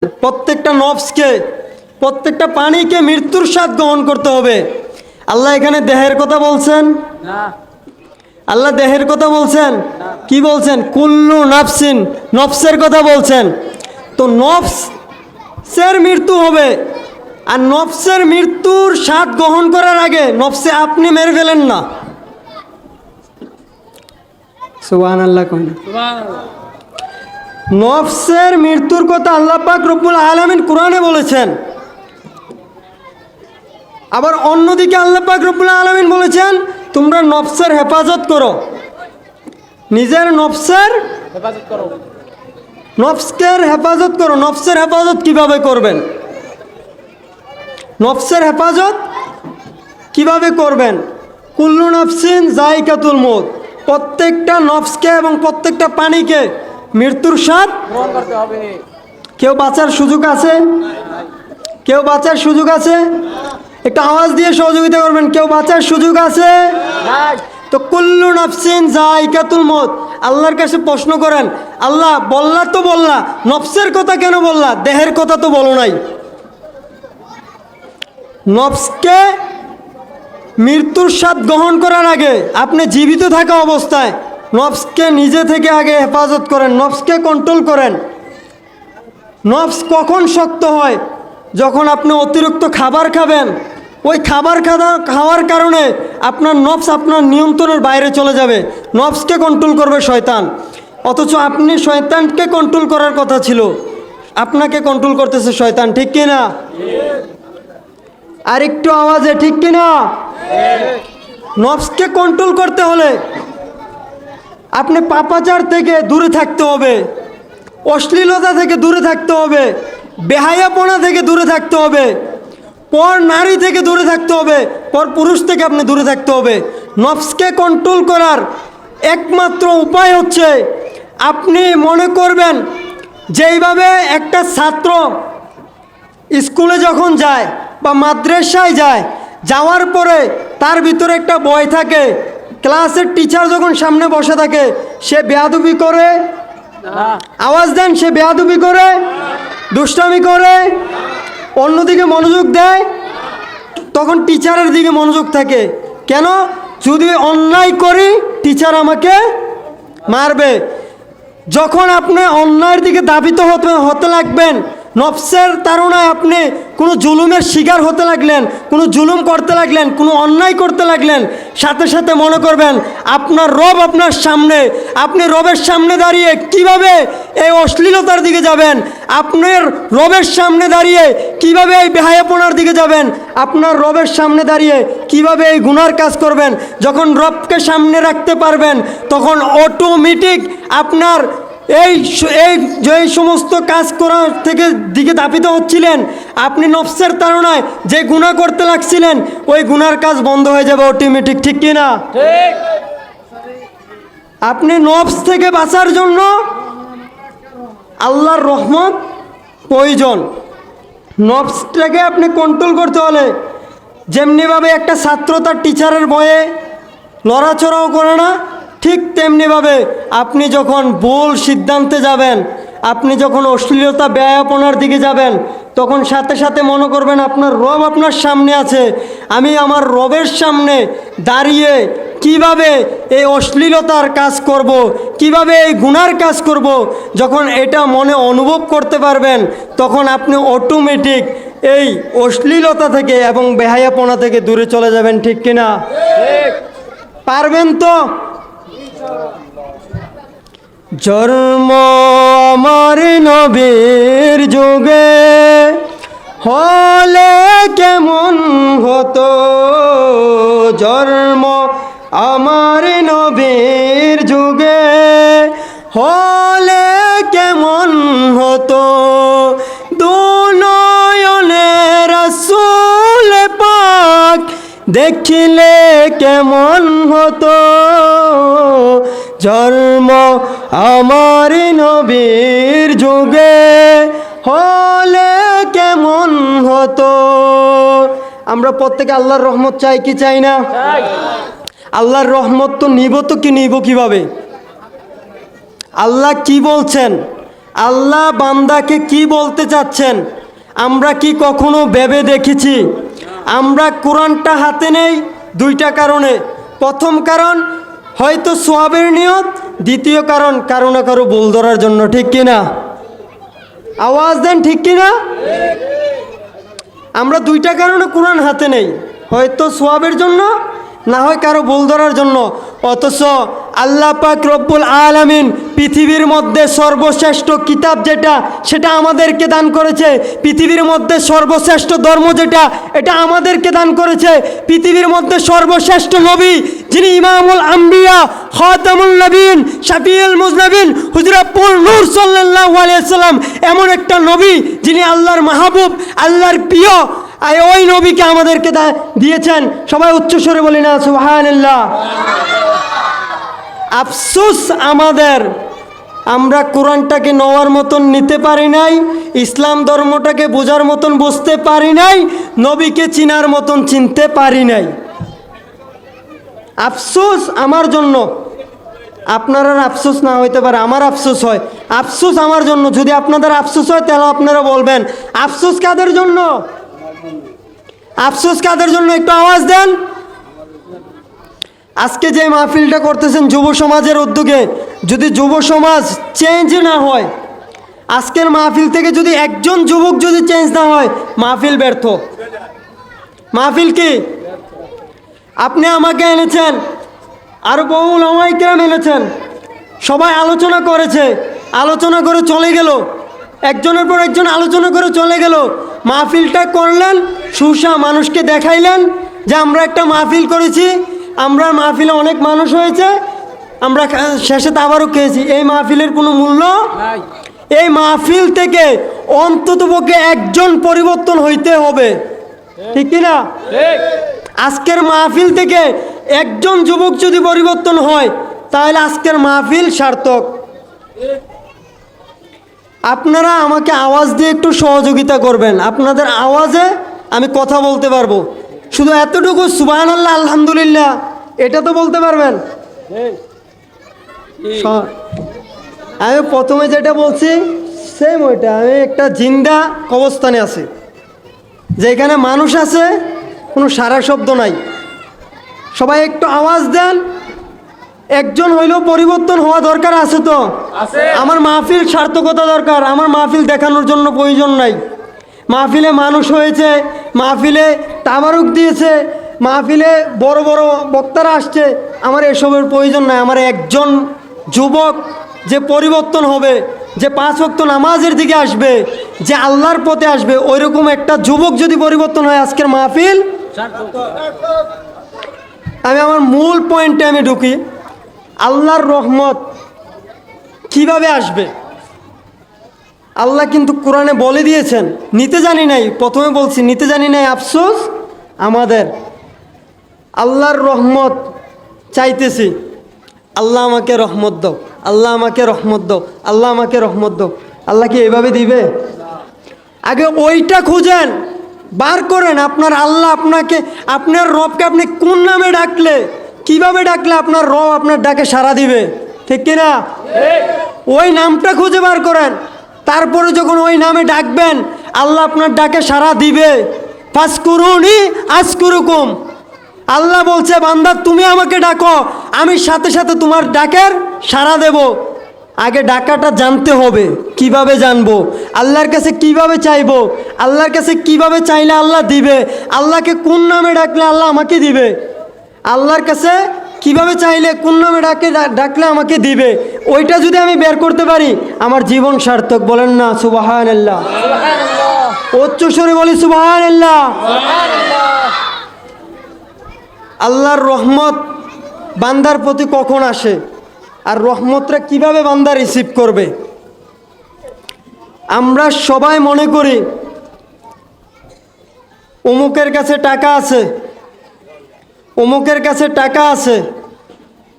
প্রত্যেকটা নফসকে, প্রত্যেকটা প্রাণীকে মৃত্যুর স্বাদ গ্রহণ করতে হবে। আল্লাহ এখানে দেহের কথা বলছেন না, আল্লাহ দেহের কথা বলছেন কি বলছেন? কুল্লু নাফসিন, নফসের কথা বলছেন। তো নফসের মৃত্যু হবে, আর নফসের মৃত্যুর স্বাদ গ্রহণ করার আগে নফসে আপনি মেরে ফেলেন না। সুবহানাল্লাহ। নফসের মৃত্যুর কথা আল্লাহ পাক রব্বুল আলামিন কোরআনে বলেছেন। আবার অন্যদিকে আল্লাহ পাক রব্বুল আলামিন বলেছেন তোমরা নফসের হেফাজত করো, নিজের নফসের হেফাজত করো। নফসের হেফাজত করো। নফসের হেফাজত কিভাবে করবেন? নফসের হেফাজত কিভাবে করবেন? কুল্লু নাফসিন যায়কাতুল মউত, প্রত্যেকটা নফসকে এবং প্রত্যেকটা প্রাণীকে মৃত্যুর স্বাদ গ্রহণ করতে হবে। কেউ বাঁচার সুযোগ আছে? কেউ বাঁচার সুযোগ আছে? একটা আওয়াজ দিয়ে সহযোগিতা করবেন। কেউ বাঁচার সুযোগ আছে? তো কুল্লু নাফসিন যায়কাতুল মউত, আল্লাহর কাছে প্রশ্ন করেন, আল্লাহ বললা তো বললা, নফসের কথা কেন বললা? দেহের কথা তো বলো নাই। নফসকে মৃত্যুর স্বাদ গ্রহণ করার আগে আপনি জীবিত থাকা অবস্থায় নফসকে নিজে থেকে আগে হেফাজত করেন, নফসকে কন্ট্রোল করেন। নফস কখন শক্ত হয়? যখন আপনি অতিরিক্ত খাবার খাবেন। ওই খাবার খাওয়ার কারণে আপনার নফস আপনার নিয়ন্ত্রণের বাইরে চলে যাবে। নফসকে কন্ট্রোল করবে শয়তান, অথচ আপনি শয়তানকে কন্ট্রোল করার কথা ছিল, আপনাকে কন্ট্রোল করতেছে শয়তান। ঠিক কিনা? আরেকটু আওয়াজে ঠিক কিনা? নফসকে কন্ট্রোল করতে হলে আপনি পাপাচার থেকে দূরে থাকতে হবে, অশ্লীলতা থেকে দূরে থাকতে হবে, বেহায়াপনা থেকে দূরে থাকতে হবে, পর নারী থেকে দূরে থাকতে হবে, পর পুরুষ থেকে আপনি দূরে থাকতে হবে। নফসকে কন্ট্রোল করার একমাত্র উপায় হচ্ছে আপনি মনে করবেন যেইভাবে একটা ছাত্র স্কুলে যখন যায় বা মাদ্রাসায় যায়, যাওয়ার পরে তার ভিতরে একটা ভয় থাকে, ক্লাসের টিচার যখন সামনে বসে থাকে সে বেয়াদবি করে, আওয়াজ দেন, সে বেয়াদবি করে, দুষ্টামি করে, অন্যদিকে মনোযোগ দেয়, তখন টিচারের দিকে মনোযোগ থাকে। কেন? যদি অন্যায় করি টিচার আমাকে মারবে। যখন আপনি অন্যায়ের দিকে ধাবিত হতে লাগবেন, নফসের তাড়নায় আপনি কোনো জুলুমের শিকার হতে লাগলেন, কোনো জুলুম করতে লাগলেন, কোনো অন্যায় করতে লাগলেন, সাথে সাথে মনে করবেন আপনার রব আপনার সামনে। আপনি রবের সামনে দাঁড়িয়ে কিভাবে এই অশ্লীলতার দিকে যাবেন? আপনার রবের সামনে দাঁড়িয়ে কিভাবে এই বেহায়াপনার দিকে যাবেন? আপনার রবের সামনে দাঁড়িয়ে কিভাবে এই গুনার কাজ করবেন? যখন রবকে সামনে রাখতে পারবেন তখন অটোমেটিক আপনার এই যে সমস্ত কাজ করার থেকে দিকে ধাবিত হচ্ছিলেন, আপনি নফসের তাড়নায় যে গুনাহ করতে লাগছিলেন ওই গুনার কাজ বন্ধ হয়ে যাবে অটোমেটিক। ঠিক কিনা? ঠিক। আপনি নফস থেকে বাঁচার জন্য আল্লাহর রহমত প্রয়োজন। নফসটাকে আপনি কন্ট্রোল করতে হলে যেমনিভাবে একটা ছাত্র তার টিচারের ভয়ে লড়াচড়াও করে না, ঠিক তেমনিভাবে আপনি যখন ভুল সিদ্ধান্তে যাবেন, আপনি যখন অশ্লীলতা বেয়াপনার দিকে যাবেন, তখন সাথে সাথে মনে করবেন আপনার রব আপনার সামনে আছে। আমি আমার রবের সামনে দাঁড়িয়ে কিভাবে এই অশ্লীলতার কাজ করব, কিভাবে এই গুনার কাজ করব, যখন এটা মনে অনুভব করতে পারবেন তখন আপনি অটোমেটিক এই অশ্লীলতা থেকে এবং বেহায়াপনা থেকে দূরে চলে যাবেন। ঠিক কিনা? পারবেন তো? জন্ম আমার নবীর যুগে হলে কেমন হতো, জন্ম আমার নবীর যুগে হলে কেমন হতো, দুনয়নে রাসূল পাক দেখিলে কেমন হতো, জন্ম আমার নবীর যুগে হলে কেমন হতো। আমরা প্রত্যেকে আল্লাহর রহমত চাই কি চাই না? আল্লাহর রহমত তো নিব, তো কি নিব কিভাবে? আল্লাহ কি বলছেন? আল্লাহ বান্দাকে কি বলতে চাচ্ছেন আমরা কি কখনো ভেবে দেখেছি? আমরা কোরআনটা হাতে নেই দুইটা কারণে। প্রথম কারণ হয়তো সোয়াবের নিয়ত, দ্বিতীয় কারণ কারো না কারো ভুল ধরার জন্য। ঠিক কিনা? আওয়াজ দেন, ঠিক কিনা? আমরা দুইটা কারণে কোরআন হাতে নেই, হয়তো সোয়াবের জন্য, না হয় কারো ভুল ধরার জন্য। অথচ আল্লাহ পাক রব্বুল আলামিন পৃথিবীর মধ্যে সর্বশ্রেষ্ঠ কিতাব যেটা, সেটা আমাদেরকে দান করেছে। পৃথিবীর মধ্যে সর্বশ্রেষ্ঠ ধর্ম যেটা, এটা আমাদেরকে দান করেছে। পৃথিবীর মধ্যে সর্বশ্রেষ্ঠ নবী যিনি ইমামুল আম্বিয়া, খাতামুল নবীন, শাফিউল মুজনাবিন, হুজরাতুল নূর সাল্লাল্লাহু আলাইহি সাল্লাম, এমন একটা নবী যিনি আল্লাহর মাহবুব, আল্লাহর প্রিয়, আর ওই নবীকে আমাদেরকে দিয়েছেন। সবাই উচ্চস্বরে বলি না সুবহানাল্লাহ। আফসোস আমাদের, আমরা কোরআনটাকে নেওয়ার মতন নিতে পারি নাই, ইসলাম ধর্মটাকে বোঝার মতন বুঝতে পারি নাই, নবীকে চিনার মতন চিনতে পারি নাই। আফসোস আমার জন্য, আপনার আফসোস না হইতে পারে, আমার আফসোস হয়। আফসোস আমার জন্য। যদি আপনাদের আফসোস হয় তাহলে আপনারা বলবেন আফসোস কাদের জন্য? আফসোস কাদের জন্য? একটু আওয়াজ দেন। আজকে যে মাহফিলটা করতেছেন যুব সমাজের উদ্যোগে, যদি যুব সমাজ চেঞ্জ না হয়, আজকের মাহফিল থেকে যদি একজন যুবক যদি চেঞ্জ না হয়, মাহফিল ব্যর্থ। মাহফিল কি? আপনি আমাকে এনেছেন, আর বহু উলামায়ে কেরাম এনেছেন, সবাই আলোচনা করেছে, আলোচনা করে চলে গেল, একজনের পর একজন আলোচনা করে চলে গেল। মাহফিলটা করলেন, সুসা মানুষকে দেখাইলেন যে আমরা একটা মাহফিল করেছি, আমরা মাহফিলে অনেক মানুষ হয়েছে, আমরা শেষে আবারও খেয়েছি। এই মাহফিলের কোনো মূল্য নাই। এই মাহফিল থেকে অন্ততপক্ষে একজন পরিবর্তন হইতে হবে। ঠিক কিনা? আজকের মাহফিল থেকে একজন যুবক যদি পরিবর্তন হয়, তাহলে আজকের মাহফিল সার্থক। আপনারা আমাকে আওয়াজ দিয়ে একটু সহযোগিতা করবেন, আপনাদের আওয়াজে আমি কথা বলতে পারবো। শুধু এতটুকু সুবহানাল্লাহ, আলহামদুলিল্লাহ, এটা তো বলতে পারবেন। আমি প্রথমে যেটা বলছি সেম ওইটা। আমি একটা জিন্দা কবরস্থানে আছি, যেখানে মানুষ আছে, কোনো সারা শব্দ নাই। সবাই একটু আওয়াজ দেন। একজন হইলেও পরিবর্তন হওয়া দরকার আছে তো? আমার মাহফিল সার্থকতা দরকার, আমার মাহফিল দেখানোর জন্য প্রয়োজন নাই। মাহফিলে মানুষ হয়েছে, মাহফিলে তাবারুক দিয়েছে, মাহফিলে বড় বড় বক্তারা আসছে, আমার এসবের প্রয়োজন নাই। আমার একজন যুবক যে পরিবর্তন হবে, যে 5 ওয়াক্ত নামাজের দিকে আসবে, যে আল্লাহর পথে আসবে, ওইরকম একটা যুবক যদি পরিবর্তন হয়, আজকের মাহফিল। আমি আমার মূল পয়েন্টে আমি ঢুকি। আল্লাহর রহমত কিভাবে আসবে? আল্লাহ কিন্তু কোরআনে বলে দিয়েছেন, নিতে জানি নাই, প্রথমে বলছি নিতে জানি নাই, আফসোস আমাদের। আল্লাহর রহমত চাইতেছি, আল্লাহ আমাকে রহমত দাও, আল্লাহ আমাকে রহমত দাও, আল্লাহ আমাকে রহমত দাও। আল্লাহ কি এভাবে দিবে? আগে ওইটা খুঁজেন, বার করেন আপনার আল্লাহ আপনাকে, আপনার রবকে আপনি কোন নামে ডাকলে, কিভাবে ডাকলে আপনার রব আপনার ডাকে সাড়া দিবে। ঠিক কিনা? ওই নামটা খুঁজে বার করেন, তারপরে যখন ওই নামে ডাকবেন, আল্লাহ আপনার ডাকে সাড়া দিবে। ফাসকুরুনি আসকুরুকুম। আল্লাহ বলছে, বান্দা তুমি আমাকে ডাকো, আমি সাথে সাথে তোমার ডাকের সাড়া দেব। আগে ডাকাটা জানতে হবে। কিভাবে জানবো? আল্লাহর কাছে কিভাবে চাইবো? আল্লাহর কাছে কিভাবে চাইলে আল্লাহ দিবে? আল্লাহকে কোন নামে ডাকলে আল্লাহ আমাকে দিবে? আল্লাহর কাছে কিভাবে চাইলে, কোন নামে ডাকলে আমাকে দিবে? ওইটা যদি আমি বের করতে পারি, আমার জীবন সার্থক। বলেন না সুবহানাল্লাহ? উচ্চ স্বরে বলি সুবহানাল্লাহ। আল্লাহর রহমত বান্দার প্রতি কখন আসে, আর রহমতটা কিভাবে বান্দা রিসিভ করবে? আমরা সবাই মনে করি অমুকের কাছে টাকা আছে, অমুকের কাছে টাকা আছে,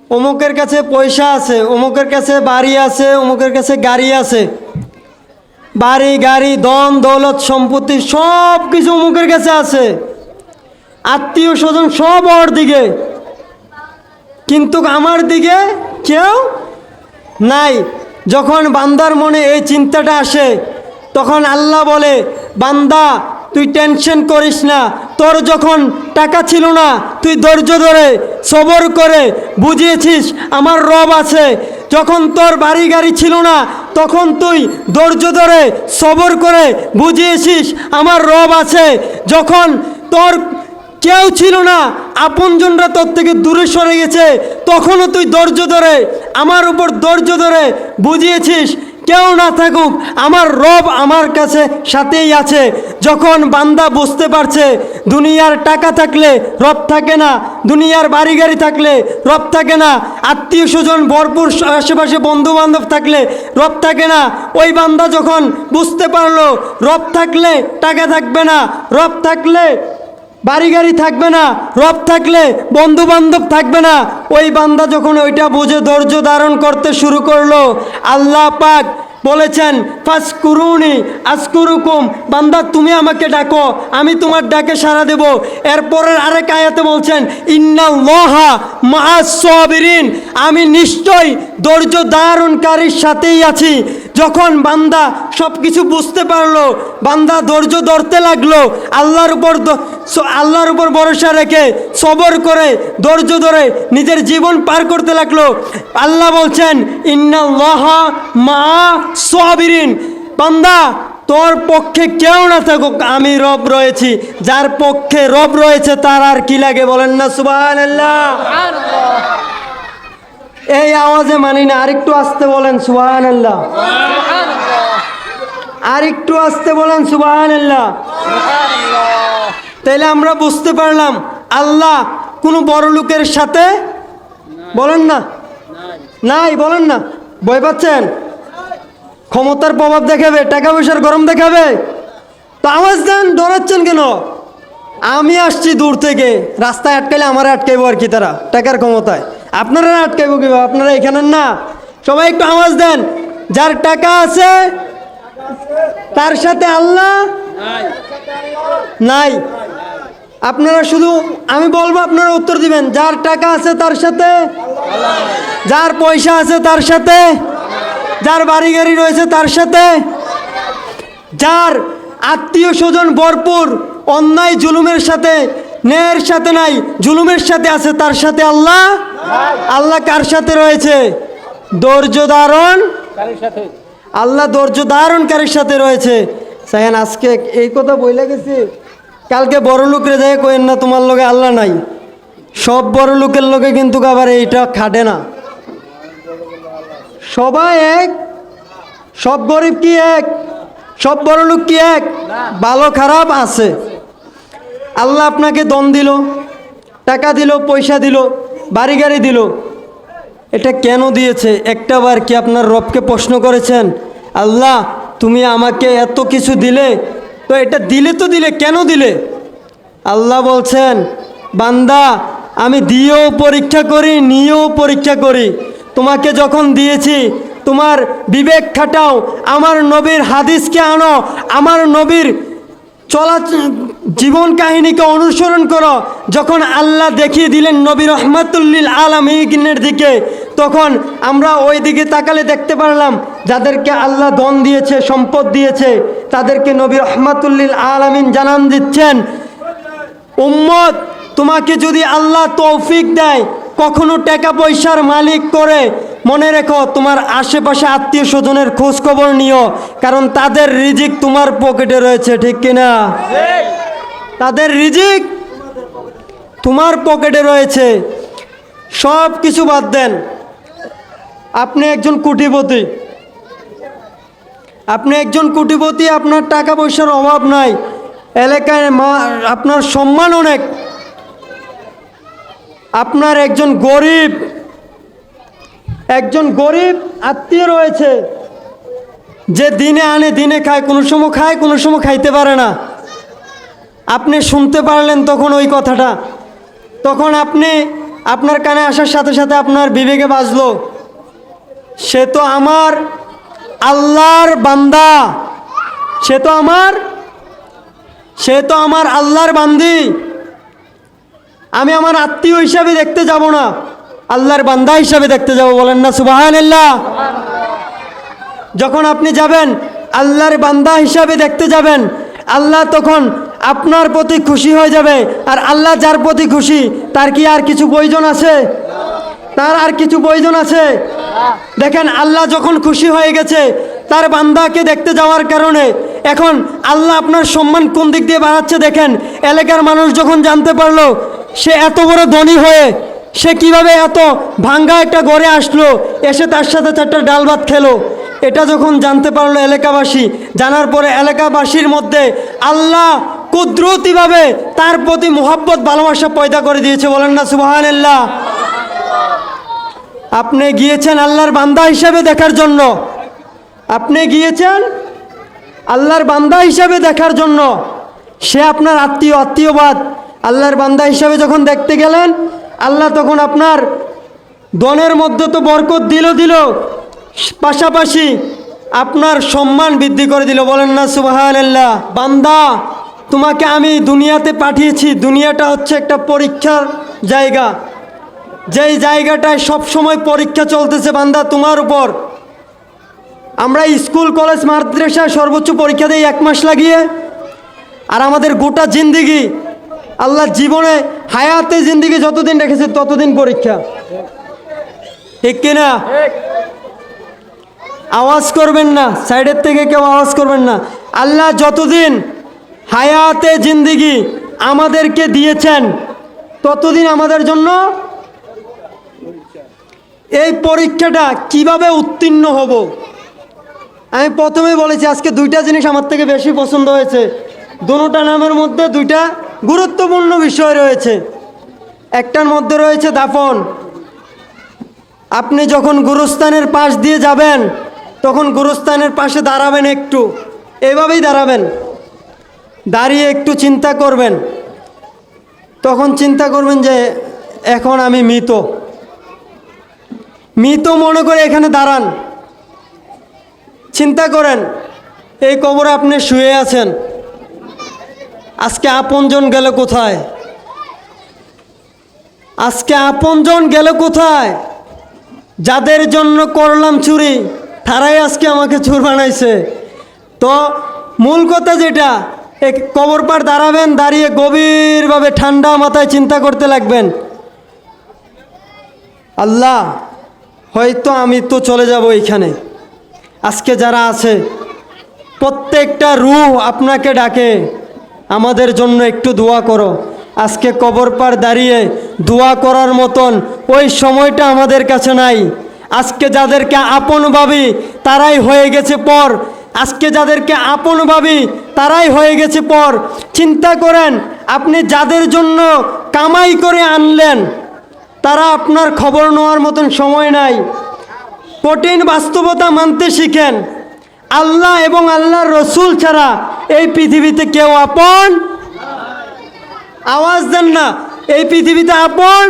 অমুকের কাছে পয়সা আছে, অমুকের কাছে বাড়ি আছে, অমুকের কাছে গাড়ি আছে। বাড়ি গাড়ি ধন দৌলত সম্পত্তি সব কিছু অমুকের কাছে আছে, আত্মীয় স্বজন সব ওর দিকে, কিন্তু আমার দিকে কেউ নাই। যখন বান্দার মনে এই চিন্তাটা আসে, তখন আল্লাহ বলে, বান্দা তুই টেনশন করিস না, তোর যখন টাকা ছিল না তুই ধৈর্য ধরে সবর করে বুঝিয়েছিস আমার রব আছে। যখন তোর বাড়ি গাড়ি ছিল না তখন তুই ধৈর্য ধরে সবর করে বুঝিয়েছিস আমার রব আছে। যখন তোর কেউ ছিল না, আপনজনরা তোর থেকে দূরে সরে গেছে, তখনও তুই ধৈর্য ধরে আমার উপর ধৈর্য ধরে বুঝিয়েছিস কেউ না থাকুক আমার রব আমার কাছে সাথেই আছে। যখন বান্দা বুঝতে পারছে দুনিয়ার টাকা থাকলে রব থাকে না, দুনিয়ার বাড়ি গাড়ি থাকলে রব থাকে না, আত্মীয় স্বজন ভরপুর আশেপাশে বন্ধু বান্ধব থাকলে রব থাকে না, ওই বান্দা যখন বুঝতে পারলো রব থাকলে টাকা থাকবে না, রব থাকলে বাড়ি গাড়ি থাকবে না, রব থাকলে বন্ধু বান্ধব থাকবে না, ওই বান্দা যখন ওইটা বুঝে ধৈর্য ধারণ করতে শুরু করলো, আল্লাহ পাক বলেছেন ফাসকুরুনি আসকুরুকুম, বান্দা তুমি আমাকে ডাকো আমি তোমার ডাকে সাড়া দেব। এরপরের আরেক আয়াতে বলছেন ইন্নাল্লাহা মাআস সাবিরিন, আমি নিশ্চয় ধৈর্য ধারণকারীর সাথেই আছি। যখন বান্দা সব কিছু বুঝতে পারলো, বান্দা ধৈর্য ধরতে লাগলো, আল্লাহর উপর ভরসা রেখে সবর করে ধৈর্য ধরে নিজের জীবন পার করতে লাগলো। আল্লাহ বলছেন ইন্নাল্লাহা মাআস সাবিরিন, বান্দা তোর পক্ষে কেউ না থাকুক আমি রব রয়েছি। যার পক্ষে রব রয়েছে তার আর কি লাগে বলেন না সুবহানাল্লাহ। এই আওয়াজে মানি না, আরেকটু আস্তে বলেন সুবহানাল্লাহ, আরেকটু আস্তে বলেন সুবহানাল্লাহ। তাইলে আমরা বুঝতে পারলাম আল্লাহ কোনো বড় লোকের সাথে বলেন না নাই, বলেন না, ভয় পাচ্ছেন? ক্ষমতার প্রভাব দেখাবে, টাকা পয়সার গরম দেখাবে, তো আওয়াজ দেন, ডরাচ্ছেন কেন? আমি আসছি দূর থেকে, রাস্তায় আটকাইলে আমার আটকাইবো আর কি, তারা টাকার ক্ষমতায়, আপনারা আটকাইবো কিভাবে? আপনারা এখানে না, সবাই একটু আওয়াজ দেন। যার টাকা আছে তার সাথে আল্লাহ নাই। আপনারা শুধু আমি বলবো, আপনারা উত্তর দিবেন। যার টাকা আছে তার সাথে, যার পয়সা আছে তার সাথে, যার বাড়ি গাড়ি রয়েছে তার সাথে, যার আত্মীয় স্বজন ভরপুর, অন্যায় জুলুমের সাথে ন্যায়ের সাথে নাই, জুলুমের সাথে আছে, তার সাথে আল্লাহ। আল্লাহ কার সাথে রয়েছে? ধৈর্য ধারণ, আল্লাহ ধৈর্য ধারণকারীর সাথে রয়েছে। সায়ান আজকে এই কথা বইলে গেছি, কালকে বড় লোকের যায় কইেন না তোমার লগে আল্লাহ নাই। সব বড় লোকের লগে কিন্তু আবার এইটা খাটে না। সবাই এক, সব গরিব কি এক, সব বড় লোক কি এক? ভালো খারাপ আছে। আল্লাহ আপনাকে দন দিল, টাকা দিল, পয়সা দিল, বাড়ি গাড়ি দিল, এটা কেন দিয়েছে? একটাবার কি আপনার রবকে প্রশ্ন করেছেন? আল্লাহ তুমি আমাকে এত কিছু দিলে, তো এটা দিলে তো দিলে, কেন দিলে? আল্লাহ বলছেন বান্দা আমি দিয়েও পরীক্ষা করি, নিয়েও পরীক্ষা করি। তোমাকে যখন দিয়েছি তোমার বিবেক খাটাও, আমার নবীর হাদিসকে আনো, আমার নবীর চলা জীবন কাহিনীকে অনুসরণ করো। যখন আল্লাহ দেখিয়ে দিলেন নবী রহমাতুল্লিল আলামিনের দিকে, তখন আমরা ওই দিকে তাকালে দেখতে পারলাম যাদেরকে আল্লাহ ধন দিয়েছে, সম্পদ দিয়েছে, তাদেরকে নবী রহমাতুল্লিল আলামিন জানান দিচ্ছেন, উম্মত তোমাকে যদি আল্লাহ তৌফিক দেয়, কখনো টাকা পয়সার মালিক করে, মনে রেখো তোমার আশেপাশে আত্মীয় স্বজনের খোঁজ খবর নিও, কারণ তাদের রিজিক তোমার পকেটে রয়েছে, ঠিক কিনা? তাদের রিজিক তোমার পকেটে রয়েছে। সব কিছু বাদ দেন, আপনি একজন কোটিপতি, আপনি একজন কোটিপতি, আপনার টাকা পয়সার অভাব নাই, এলাকায় আপনার সম্মান অনেক। আপনার একজন গরিব আত্মীয় রয়েছে, যে দিনে আনে দিনে খায়, কোনো সময় খায় কোনো সময় খাইতে পারে না। আপনি শুনতে পারলেন তখন ওই কথাটা, তখন আপনার কানে আসার সাথে সাথে আপনার বিবেকে বাজলো, সে তো আমার আল্লাহর বান্দা, সে তো আমার আল্লাহর বান্দি। আমি আমার আত্মীয় হিসাবে দেখতে যাব না, আল্লাহর বান্দা হিসাবে দেখতে যাব। বলেন না সুবহানাল্লাহ। যখন আপনি যাবেন আল্লাহর বান্দা হিসাবে দেখতে যাবেন, আল্লাহ তখন আপনার প্রতি খুশি হয়ে যাবে। আর আল্লাহ যার প্রতি খুশি তার কি আর কিছু প্রয়োজন আছে? তার আর কিছু প্রয়োজন আছে? দেখেন, আল্লাহ যখন খুশি হয়ে গেছে তার বান্দাকে দেখতে যাওয়ার কারণে, এখন আল্লাহ আপনার সম্মান কোন দিক দিয়ে বাড়াচ্ছে দেখেন। এলাকার মানুষ যখন জানতে পারলো সে এত বড় ধনী হয়ে সে কিভাবে এত ভাঙ্গা একটা ঘরে আসলো, এসে তার সাথে 4টা ডাল ভাত খেলো, এটা যখন জানতে পারলো এলাকাবাসী, জানার পরে এলাকাবাসীর মধ্যে আল্লাহ কুদরতিভাবে তার প্রতি মোহাব্বত ভালোবাসা পয়দা করে দিয়েছে। বলেন না সুবহানাল্লাহ। আপনি গিয়েছেন আল্লাহর বান্দা হিসাবে দেখার জন্য, আপনি গিয়েছেন আল্লাহর বান্দা হিসাবে দেখার জন্য, সে আপনার আত্মীয়বাদ। আল্লাহর বান্দা হিসাবে যখন দেখতে গেলেন, আল্লাহ তখন আপনার ধনের মধ্যে তো বরকত দিল, পাশাপাশি আপনার সম্মান বৃদ্ধি করে দিল। বলেন না সুবহানাল্লাহ। বান্দা, তোমাকে আমি দুনিয়াতে পাঠিয়েছি, দুনিয়াটা হচ্ছে একটা পরীক্ষার জায়গা, যেই জায়গাটায় সব সময় পরীক্ষা চলতেছে বান্দা তোমার উপর। আমরা স্কুল কলেজ মাদ্রাসায় সর্বোচ্চ পরীক্ষা দিই 1 মাস লাগিয়ে, আর আমাদের গোটা জিন্দিগি আল্লাহ জীবনে হায়াতে জিন্দিগি যতদিন রেখেছে ততদিন পরীক্ষা, ঠিক কিনা? আওয়াজ করবেন না, সাইডের থেকে কেউ আওয়াজ করবেন না। আল্লাহ যতদিন হায়াতে জিন্দিগি আমাদেরকে দিয়েছেন ততদিন আমাদের জন্য এই পরীক্ষাটা কিভাবে উত্তীর্ণ হব। আমি প্রথমেই বলেছি আজকে 2টা জিনিস আমার থেকে বেশি পছন্দ হয়েছে। দুটোটা নামের মধ্যে 2টা গুরুত্বপূর্ণ বিষয় রয়েছে। একটার মধ্যে রয়েছে দাফন। আপনি যখন গুরুস্থানের পাশ দিয়ে যাবেন তখন গুরুস্থানের পাশে দাঁড়াবেন, একটু এভাবেই দাঁড়াবেন, দাঁড়িয়ে একটু চিন্তা করবেন। তখন চিন্তা করবেন যে এখন আমি মৃত মনে করে এখানে দাঁড়ান। চিন্তা করেন এই কবরে আপনি শুয়ে আছেন, আজকে আপনজন গেল কোথায়? আজকে আপনজন গেল কোথায়? যাদের জন্য করলাম চুরি তারাই আজকে আমাকে চোর বানাইছে। তো মূল কথা যেটা, এই কবর পাড় দাঁড়াবেন, দাঁড়িয়ে গভীরভাবে ঠান্ডা মাথায় চিন্তা করতে লাগবেন, আল্লাহ হয়তো আমি তো চলে যাব এইখানে। আজকে যারা আছে প্রত্যেকটা রূহ আপনাকে ডাকে, আমাদের জন্য একটু দোয়া করো। আজকে কবর পাড় দাঁড়িয়ে দোয়া করার মতন ওই সময়টা আমাদের কাছে নাই। আজকে যাদেরকে আপন ভাবি তারাই হয়ে গেছে পর, আজকে যাদেরকে আপন ভাবি তারাই হয়ে গেছে পর। চিন্তা করেন, আপনি যাদের জন্য কামাই করে আনলেন তারা আপনার খবর নেওয়ার মতন সময় নাই। কঠিন বাস্তবতা মানতে শিখেন। আল্লাহ এবং আল্লাহর রসুল ছাড়া এই পৃথিবীতে কেউ আপন। আওয়াজ দেন না, এই পৃথিবীতে আপন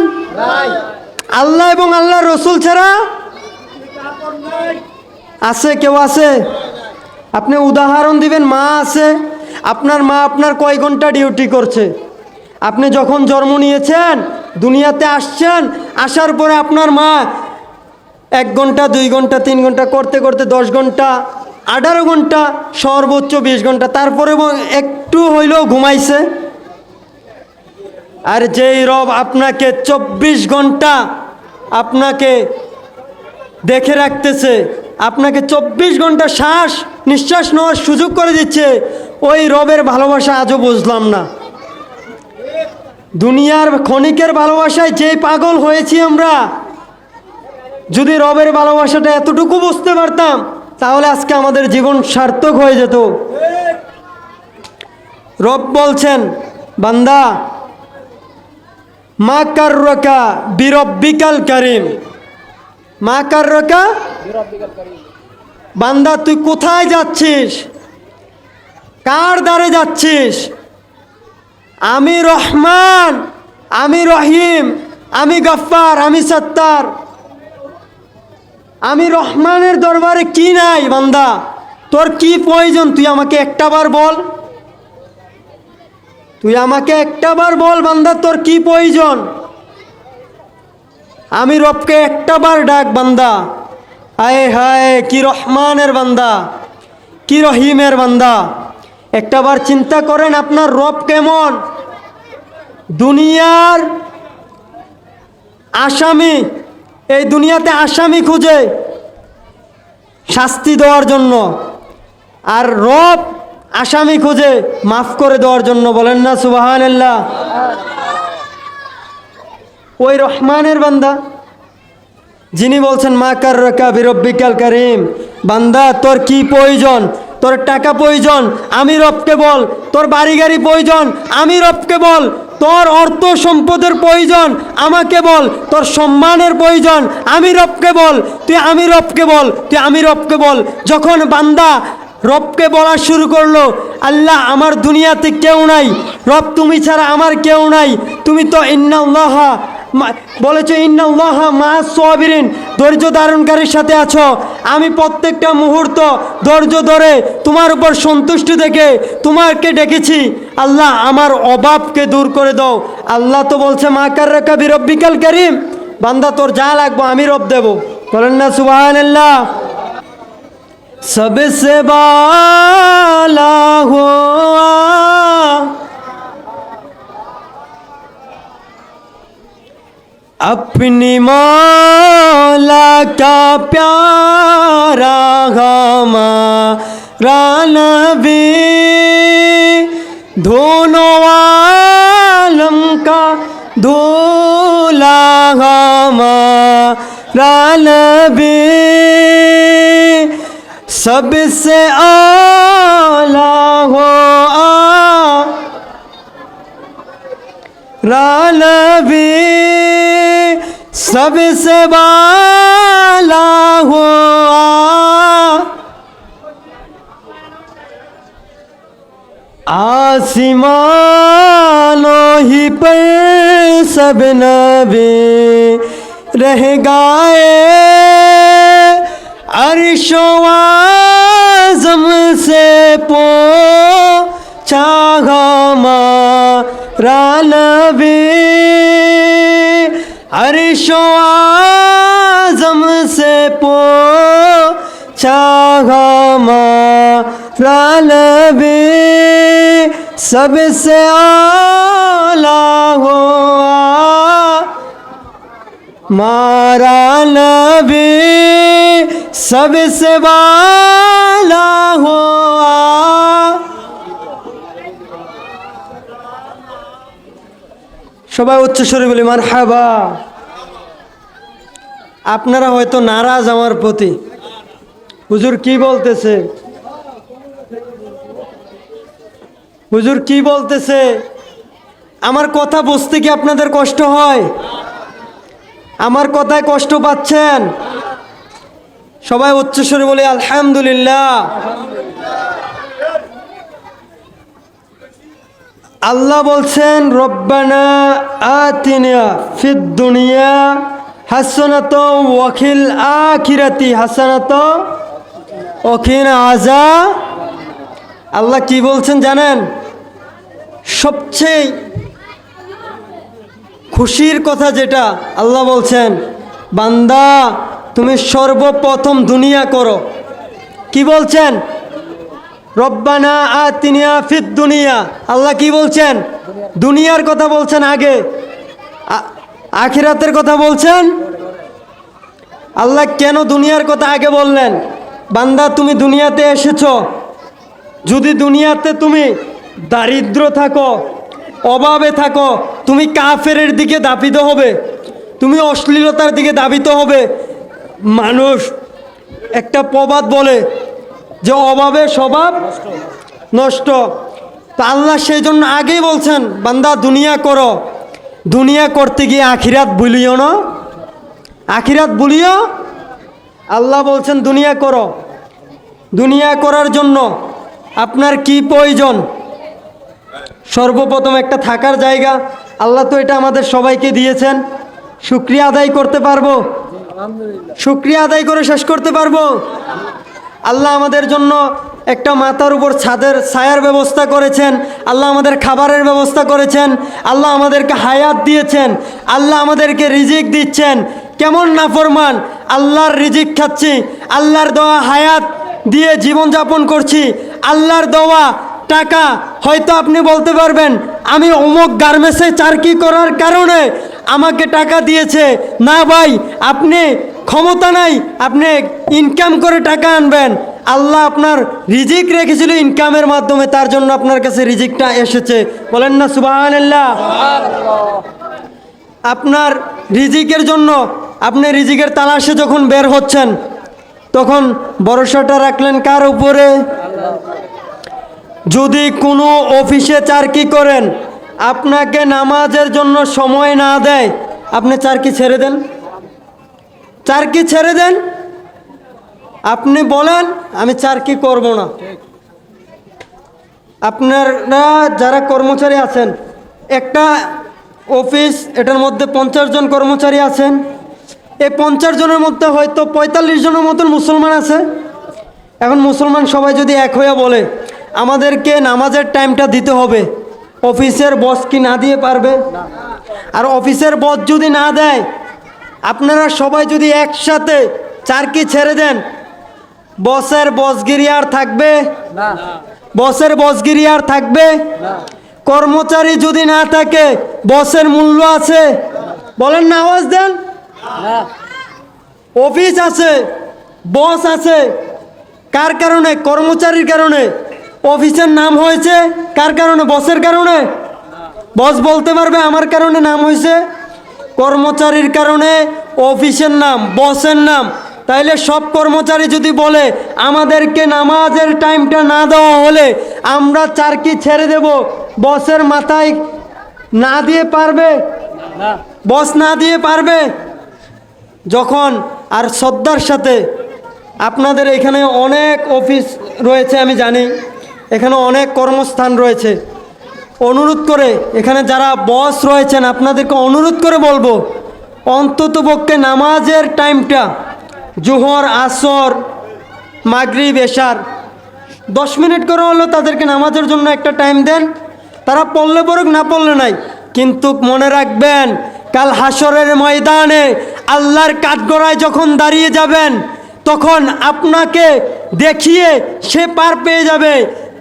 আল্লাহ এবং আল্লাহর রসুল ছাড়া আছে? কেউ আছে? আপনি উদাহরণ দিবেন, মা আছে, আপনার মা আপনার কয় ঘন্টা ডিউটি করছে? আপনি যখন জন্ম নিয়েছেন, দুনিয়াতে আসছেন, আসার পরে আপনার মা 1 ঘন্টা 2 ঘন্টা 3 ঘন্টা করতে করতে 10 ঘন্টা 18 ঘন্টা সর্বোচ্চ 20 ঘন্টা, তারপরে একটু হইলেও ঘুমাইছে। আর যেই রব আপনাকে 24 ঘন্টা আপনাকে দেখে রাখতেছে, আপনাকে 24 ঘন্টা নিঃশ্বাস নেওয়ার সুযোগ করে দিচ্ছে, ওই রবের ভালোবাসা আজও বুঝলাম না। দুনিয়ার ক্ষণিকের ভালোবাসায় যে পাগল হয়েছি আমরা, যদি রবের ভালোবাসাটা এতটুকু বুঝতে পারতাম তাহলে আজকে আমাদের জীবন সার্থক হয়ে যেত। রব বলছেন, বান্দা মা কাররাকা বিরব্বিকাল কারীম, মা কাররাকা, বান্দা তুই কোথায় যাচ্ছিস, কার দ্বারে যাচ্ছিস? আমি রহমান, আমি রহিম, আমি গফফার, আমি সত্তার। আমি রহমানের দরবারে কি নাই বান্দা? তোর কি প্রয়োজন তুই আমাকে একটাবার বল, তুই আমাকে একটাবার বল বান্দা, তোর কি প্রয়োজন? আমি রবকে একটাবার ডাক বান্দা, আয় হায়, কি রহমানের বান্দা, কি রহিমের বান্দা। একটাবার চিন্তা করেন আপনার রব কেমন। দুনিয়ার আসামি, এই দুনিয়াতে আসামি খুঁজে শাস্তি দেওয়ার জন্য, আর রব আসামি খুঁজে মাফ করে দেওয়ার জন্য। বলেন না সুবহানাল্লাহ। ওই রহমানের বান্দা যিনি বলছেন মা কাররাকা বিরব্বিকাল কারীম, বান্দা তোর কি প্রয়োজন? তোর টাকা প্রয়োজন, আমি রবকে বল। তোর বাড়ি গাড়ি প্রয়োজন, আমি রবকে বল। তোর অর্থ সম্পদের প্রয়োজন, আমাকে বল। তোর সম্মানের প্রয়োজন, আমি রবকে বল। তুই আমি রবকে বল, তুই আমি রবকে বল। যখন বান্দা রবকে বলা শুরু করলো, আল্লাহ আমার দুনিয়াতে কেউ নাই, রব তুমি ছাড়া আমার কেউ নাই, তুমি তো ইন্নাল্লাহ বলেছো ইন্নাল্লাহ মা'আস সাবিরিন, ধৈর্য ধারণকারীর সাথে আছো। আমি প্রত্যেকটা মুহূর্ত ধৈর্য ধরে তোমার উপর সন্তুষ্টি দেখে তোমাকে ডেকেছি। আল্লাহ আমার অভাবকে দূর করে দাও। আল্লাহ তো বলছে মা কাররাকা বিরব্বিকাল কারীম, বান্দা তোর যা লাগবে আমি রব দেব। বলেন না সুবহানাল্লাহ। सबसे बाला हुआ अपनी मौला का प्यारा हमारा नबी, दोनों आलम का दूल्हा हमारा नबी, सबसे आला हो नबी, सबसे बाला हो आसमानों ही पर सब नबी रह गए, अर्शो आज़म से पूछा हमारा नबी, अर्शो आज़म से पूछा हमारा नबी, सबसे आला हुआ मारा नबी, सबसे बाला हुआ। সবাই উচ্চ স্বরে বলি মারহাবা। আপনারা হয়তো নারাজ আমার প্রতি, হুজুর কি বলতেছে, হুজুর কি বলতেছে। আমার কথা বুঝতে কি আপনাদের কষ্ট হয়? আমার কথায় কষ্ট পাচ্ছেন? সবাই উচ্চস্বরে বলি আলহামদুলিল্লাহ। আল্লাহ বলছেন রব্বানা আতিনা ফিদ দুনিয়া হাসানাতাও ওয়া ফিল আখিরাতি হাসানাতাও ওয়া কিনা আযাব। আল্লাহ কি বলছেন জানেন? সবচেয়ে খুশির কথা যেটা আল্লাহ বলছেন, বান্দা তুমি সর্বপ্রথম দুনিয়া করো। কি বলছেন? রব্বানা আতিনা ফিদ দুনিয়া। আল্লাহ কি বলছেন? দুনিয়ার কথা বলছেন আগে, আখিরাতের কথা বলছেন। আল্লাহ কেন দুনিয়ার কথা আগে বললেন? বান্দা তুমি দুনিয়াতে এসেছো, যদি দুনিয়াতে তুমি দারিদ্র থাকো, অভাবে থাকো, তুমি কাফেরের দিকে ধাবিত হবে, তুমি অশ্লীলতার দিকে ধাবিত হবে। মানুষ একটা প্রবাদ বলে যে অভাবে স্বভাব নষ্ট। তো আল্লাহ সেই জন্য আগেই বলছেন বান্দা দুনিয়া করো। দুনিয়া করতে গিয়ে আখিরাত ভুলিও না, আখিরাত ভুলিও। আল্লাহ বলছেন দুনিয়া করো। দুনিয়া করার জন্য আপনার কি প্রয়োজন? সর্বপ্রথম একটা থাকার জায়গা। আল্লাহ তো এটা আমাদের সবাইকে দিয়েছেন। শুকরিয়া আদায় করতে পারবো? শুকরিয়া আদায় করে শেষ করতে পারবো? আল্লাহ আমাদের জন্য একটা মাথার উপর ছাদের ছায়ার ব্যবস্থা করেছেন। আল্লাহ আমাদের খাবারের ব্যবস্থা করেছেন। আল্লাহ আমাদেরকে হায়াত দিয়েছেন। আল্লাহ আমাদেরকে রিজিক দিচ্ছেন। কেমন নাফরমান আল্লাহর রিজিক খাচ্ছি, আল্লাহর দেওয়া হায়াত দিয়ে জীবনযাপন করছি, আল্লাহর দেওয়া টাকা। হয়তো আপনি বলতে পারবেন আমি অমুক গার্মেন্টসে চাকরি করার কারণে আমাকে টাকা দিয়েছে। না ভাই, আপনি ক্ষমতা নাই, আপনি ইনকাম করে টাকা আনবেন। আল্লাহ আপনার রিজিক রেখেছিল ইনকামের মাধ্যমে, তার জন্য আপনার কাছে রিজিকটা এসেছে। বলেন না সুবহানাল্লাহ। আপনার রিজিকের জন্য আপনি রিজিকের তালাশে যখন বের হচ্ছেন, তখন ভরসাটা রাখলেন কার উপরে? যদি কোনো অফিসে চাকরি করেন, আপনাকে নামাজের জন্য সময় না দেয়, আপনি চাকরি ছেড়ে দেন? চাকরি ছেড়ে দেন? আপনি বলেন আমি চাকরি করব না। আপনারা যারা কর্মচারী আছেন, একটা অফিস, এটার মধ্যে 50 জন কর্মচারী আছেন। এই 50 জনের মধ্যে হয়তো 45 জনের মতন মুসলমান আছে। এখন মুসলমান সবাই যদি এক হয়ে বলে আমাদেরকে নামাজের টাইমটা দিতে হবে, অফিসের বস কি না দিয়ে পারবে? আর অফিসের বস যদি না দেয়, আপনারা সবাই যদি একসাথে চাকরি ছেড়ে দেন, বসের বসগিরি আর থাকবে? বসের বসগিরি আর থাকবে? কর্মচারী যদি না থাকে, বসের মূল্য আছে? বলেন না, আওয়াজ দেন। অফিস আছে, বস আছে, কার কারণে? কর্মচারীর কারণে। অফিসের নাম হয়েছে কার কারণে? বসের কারণে। বস বলতে পারবে আমার কারণে নাম হয়েছে? কর্মচারীর কারণে অফিসের নাম, বসের নাম। তাইলে সব কর্মচারী যদি বলে আমাদেরকে নামাজের টাইমটা না দেওয়া হলে আমরা চাকরি ছেড়ে দেব, বসের মাথায় না দিয়ে পারবে? বস না দিয়ে পারবে? যখন আর শ্রদ্ধার সাথে, আপনাদের এখানে অনেক অফিস রয়েছে আমি জানি, এখানে অনেক কর্মস্থান রয়েছে, অনুরোধ করে এখানে যারা বস রয়েছেন আপনাদেরকে অনুরোধ করে বলবো, অন্ততপক্ষে নামাজের টাইমটা জোহর, আসর, মাগরিব, এশার 10 মিনিট করে হলো তাদেরকে নামাজের জন্য একটা টাইম দেন। তারা পড়লে পড়ুক, না পড়লে নাই, কিন্তু মনে রাখবেন কাল হাসরের ময়দানে আল্লাহর কাঠগড়ায় যখন দাঁড়িয়ে যাবেন, তখন আপনাকে দেখিয়ে সে পার পেয়ে যাবে।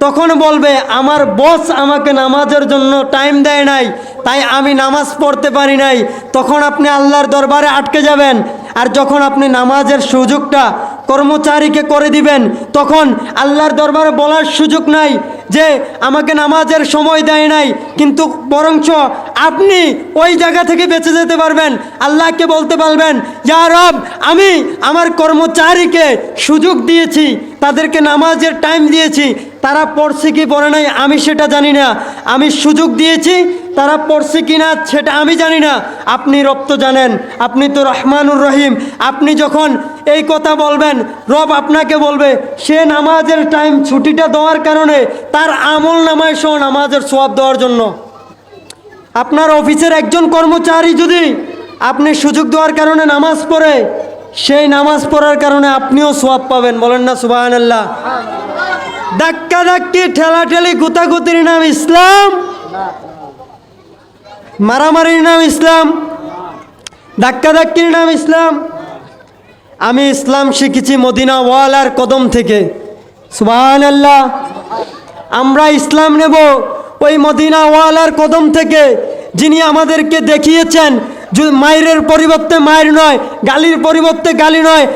তখন বলবে আমার বস আমাকে নামাজের জন্য টাইম দেয় নাই, তাই আমি নামাজ পড়তে পারি নাই। তখন আপনি আল্লাহর দরবারে আটকে যাবেন। আর যখন আপনি নামাজের সুযোগটা কর্মচারীকে করে দিবেন, তখন আল্লাহর দরবারে বলার সুযোগ নাই যে আমাকে নামাজের সময় দেয় নাই, কিন্তু বরঞ্চ আপনি ওই জায়গা থেকে বেঁচে যেতে পারবেন। আল্লাহকে বলতে পারবেন, ইয়া রব, আমি আমার কর্মচারীকে সুযোগ দিয়েছি, তাদেরকে নামাজের টাইম দিয়েছি, তারা পড়ছে কি পড়ে নাই আমি সেটা জানি না, আমি সুযোগ দিয়েছি, তারা পড়ছে কি না সেটা আমি জানি না, আপনি রব তো জানেন, আপনি তো রহমানুর রহিম। আপনি যখন এই কথা বলবেন, রব আপনাকে বলবে সে নামাজের টাইম ছুটিটা দেওয়ার কারণে তার আমল নামায় সহ নামাজের সওয়াব দেওয়ার জন্য। আপনার অফিসের একজন কর্মচারী যদি আপনি সুযোগ দেওয়ার কারণে নামাজ পড়ে, সেই নামাজ পড়ার কারণে আপনিও সওয়াব পাবেন। বলেন না সুবহানাল্লাহ। ধাক্কা ধাক্কি, ঠেলাঠেলি, গুতাগুতির নাম ইসলাম? মারামারির নাম ইসলাম? ধাক্কা ধাক্কির নাম ইসলাম? আমি ইসলাম শিখেছি মদিনা ওয়ালার কদম থেকে। সুবহানাল্লাহ। আমরা ইসলাম নেব ওই মদিনা ওয়ালার কদম থেকে, যিনি আমাদেরকে দেখিয়েছেন মায়ের পরিবর্তে মায়ের নয়, গালির পরিবর্তে গালি নয়।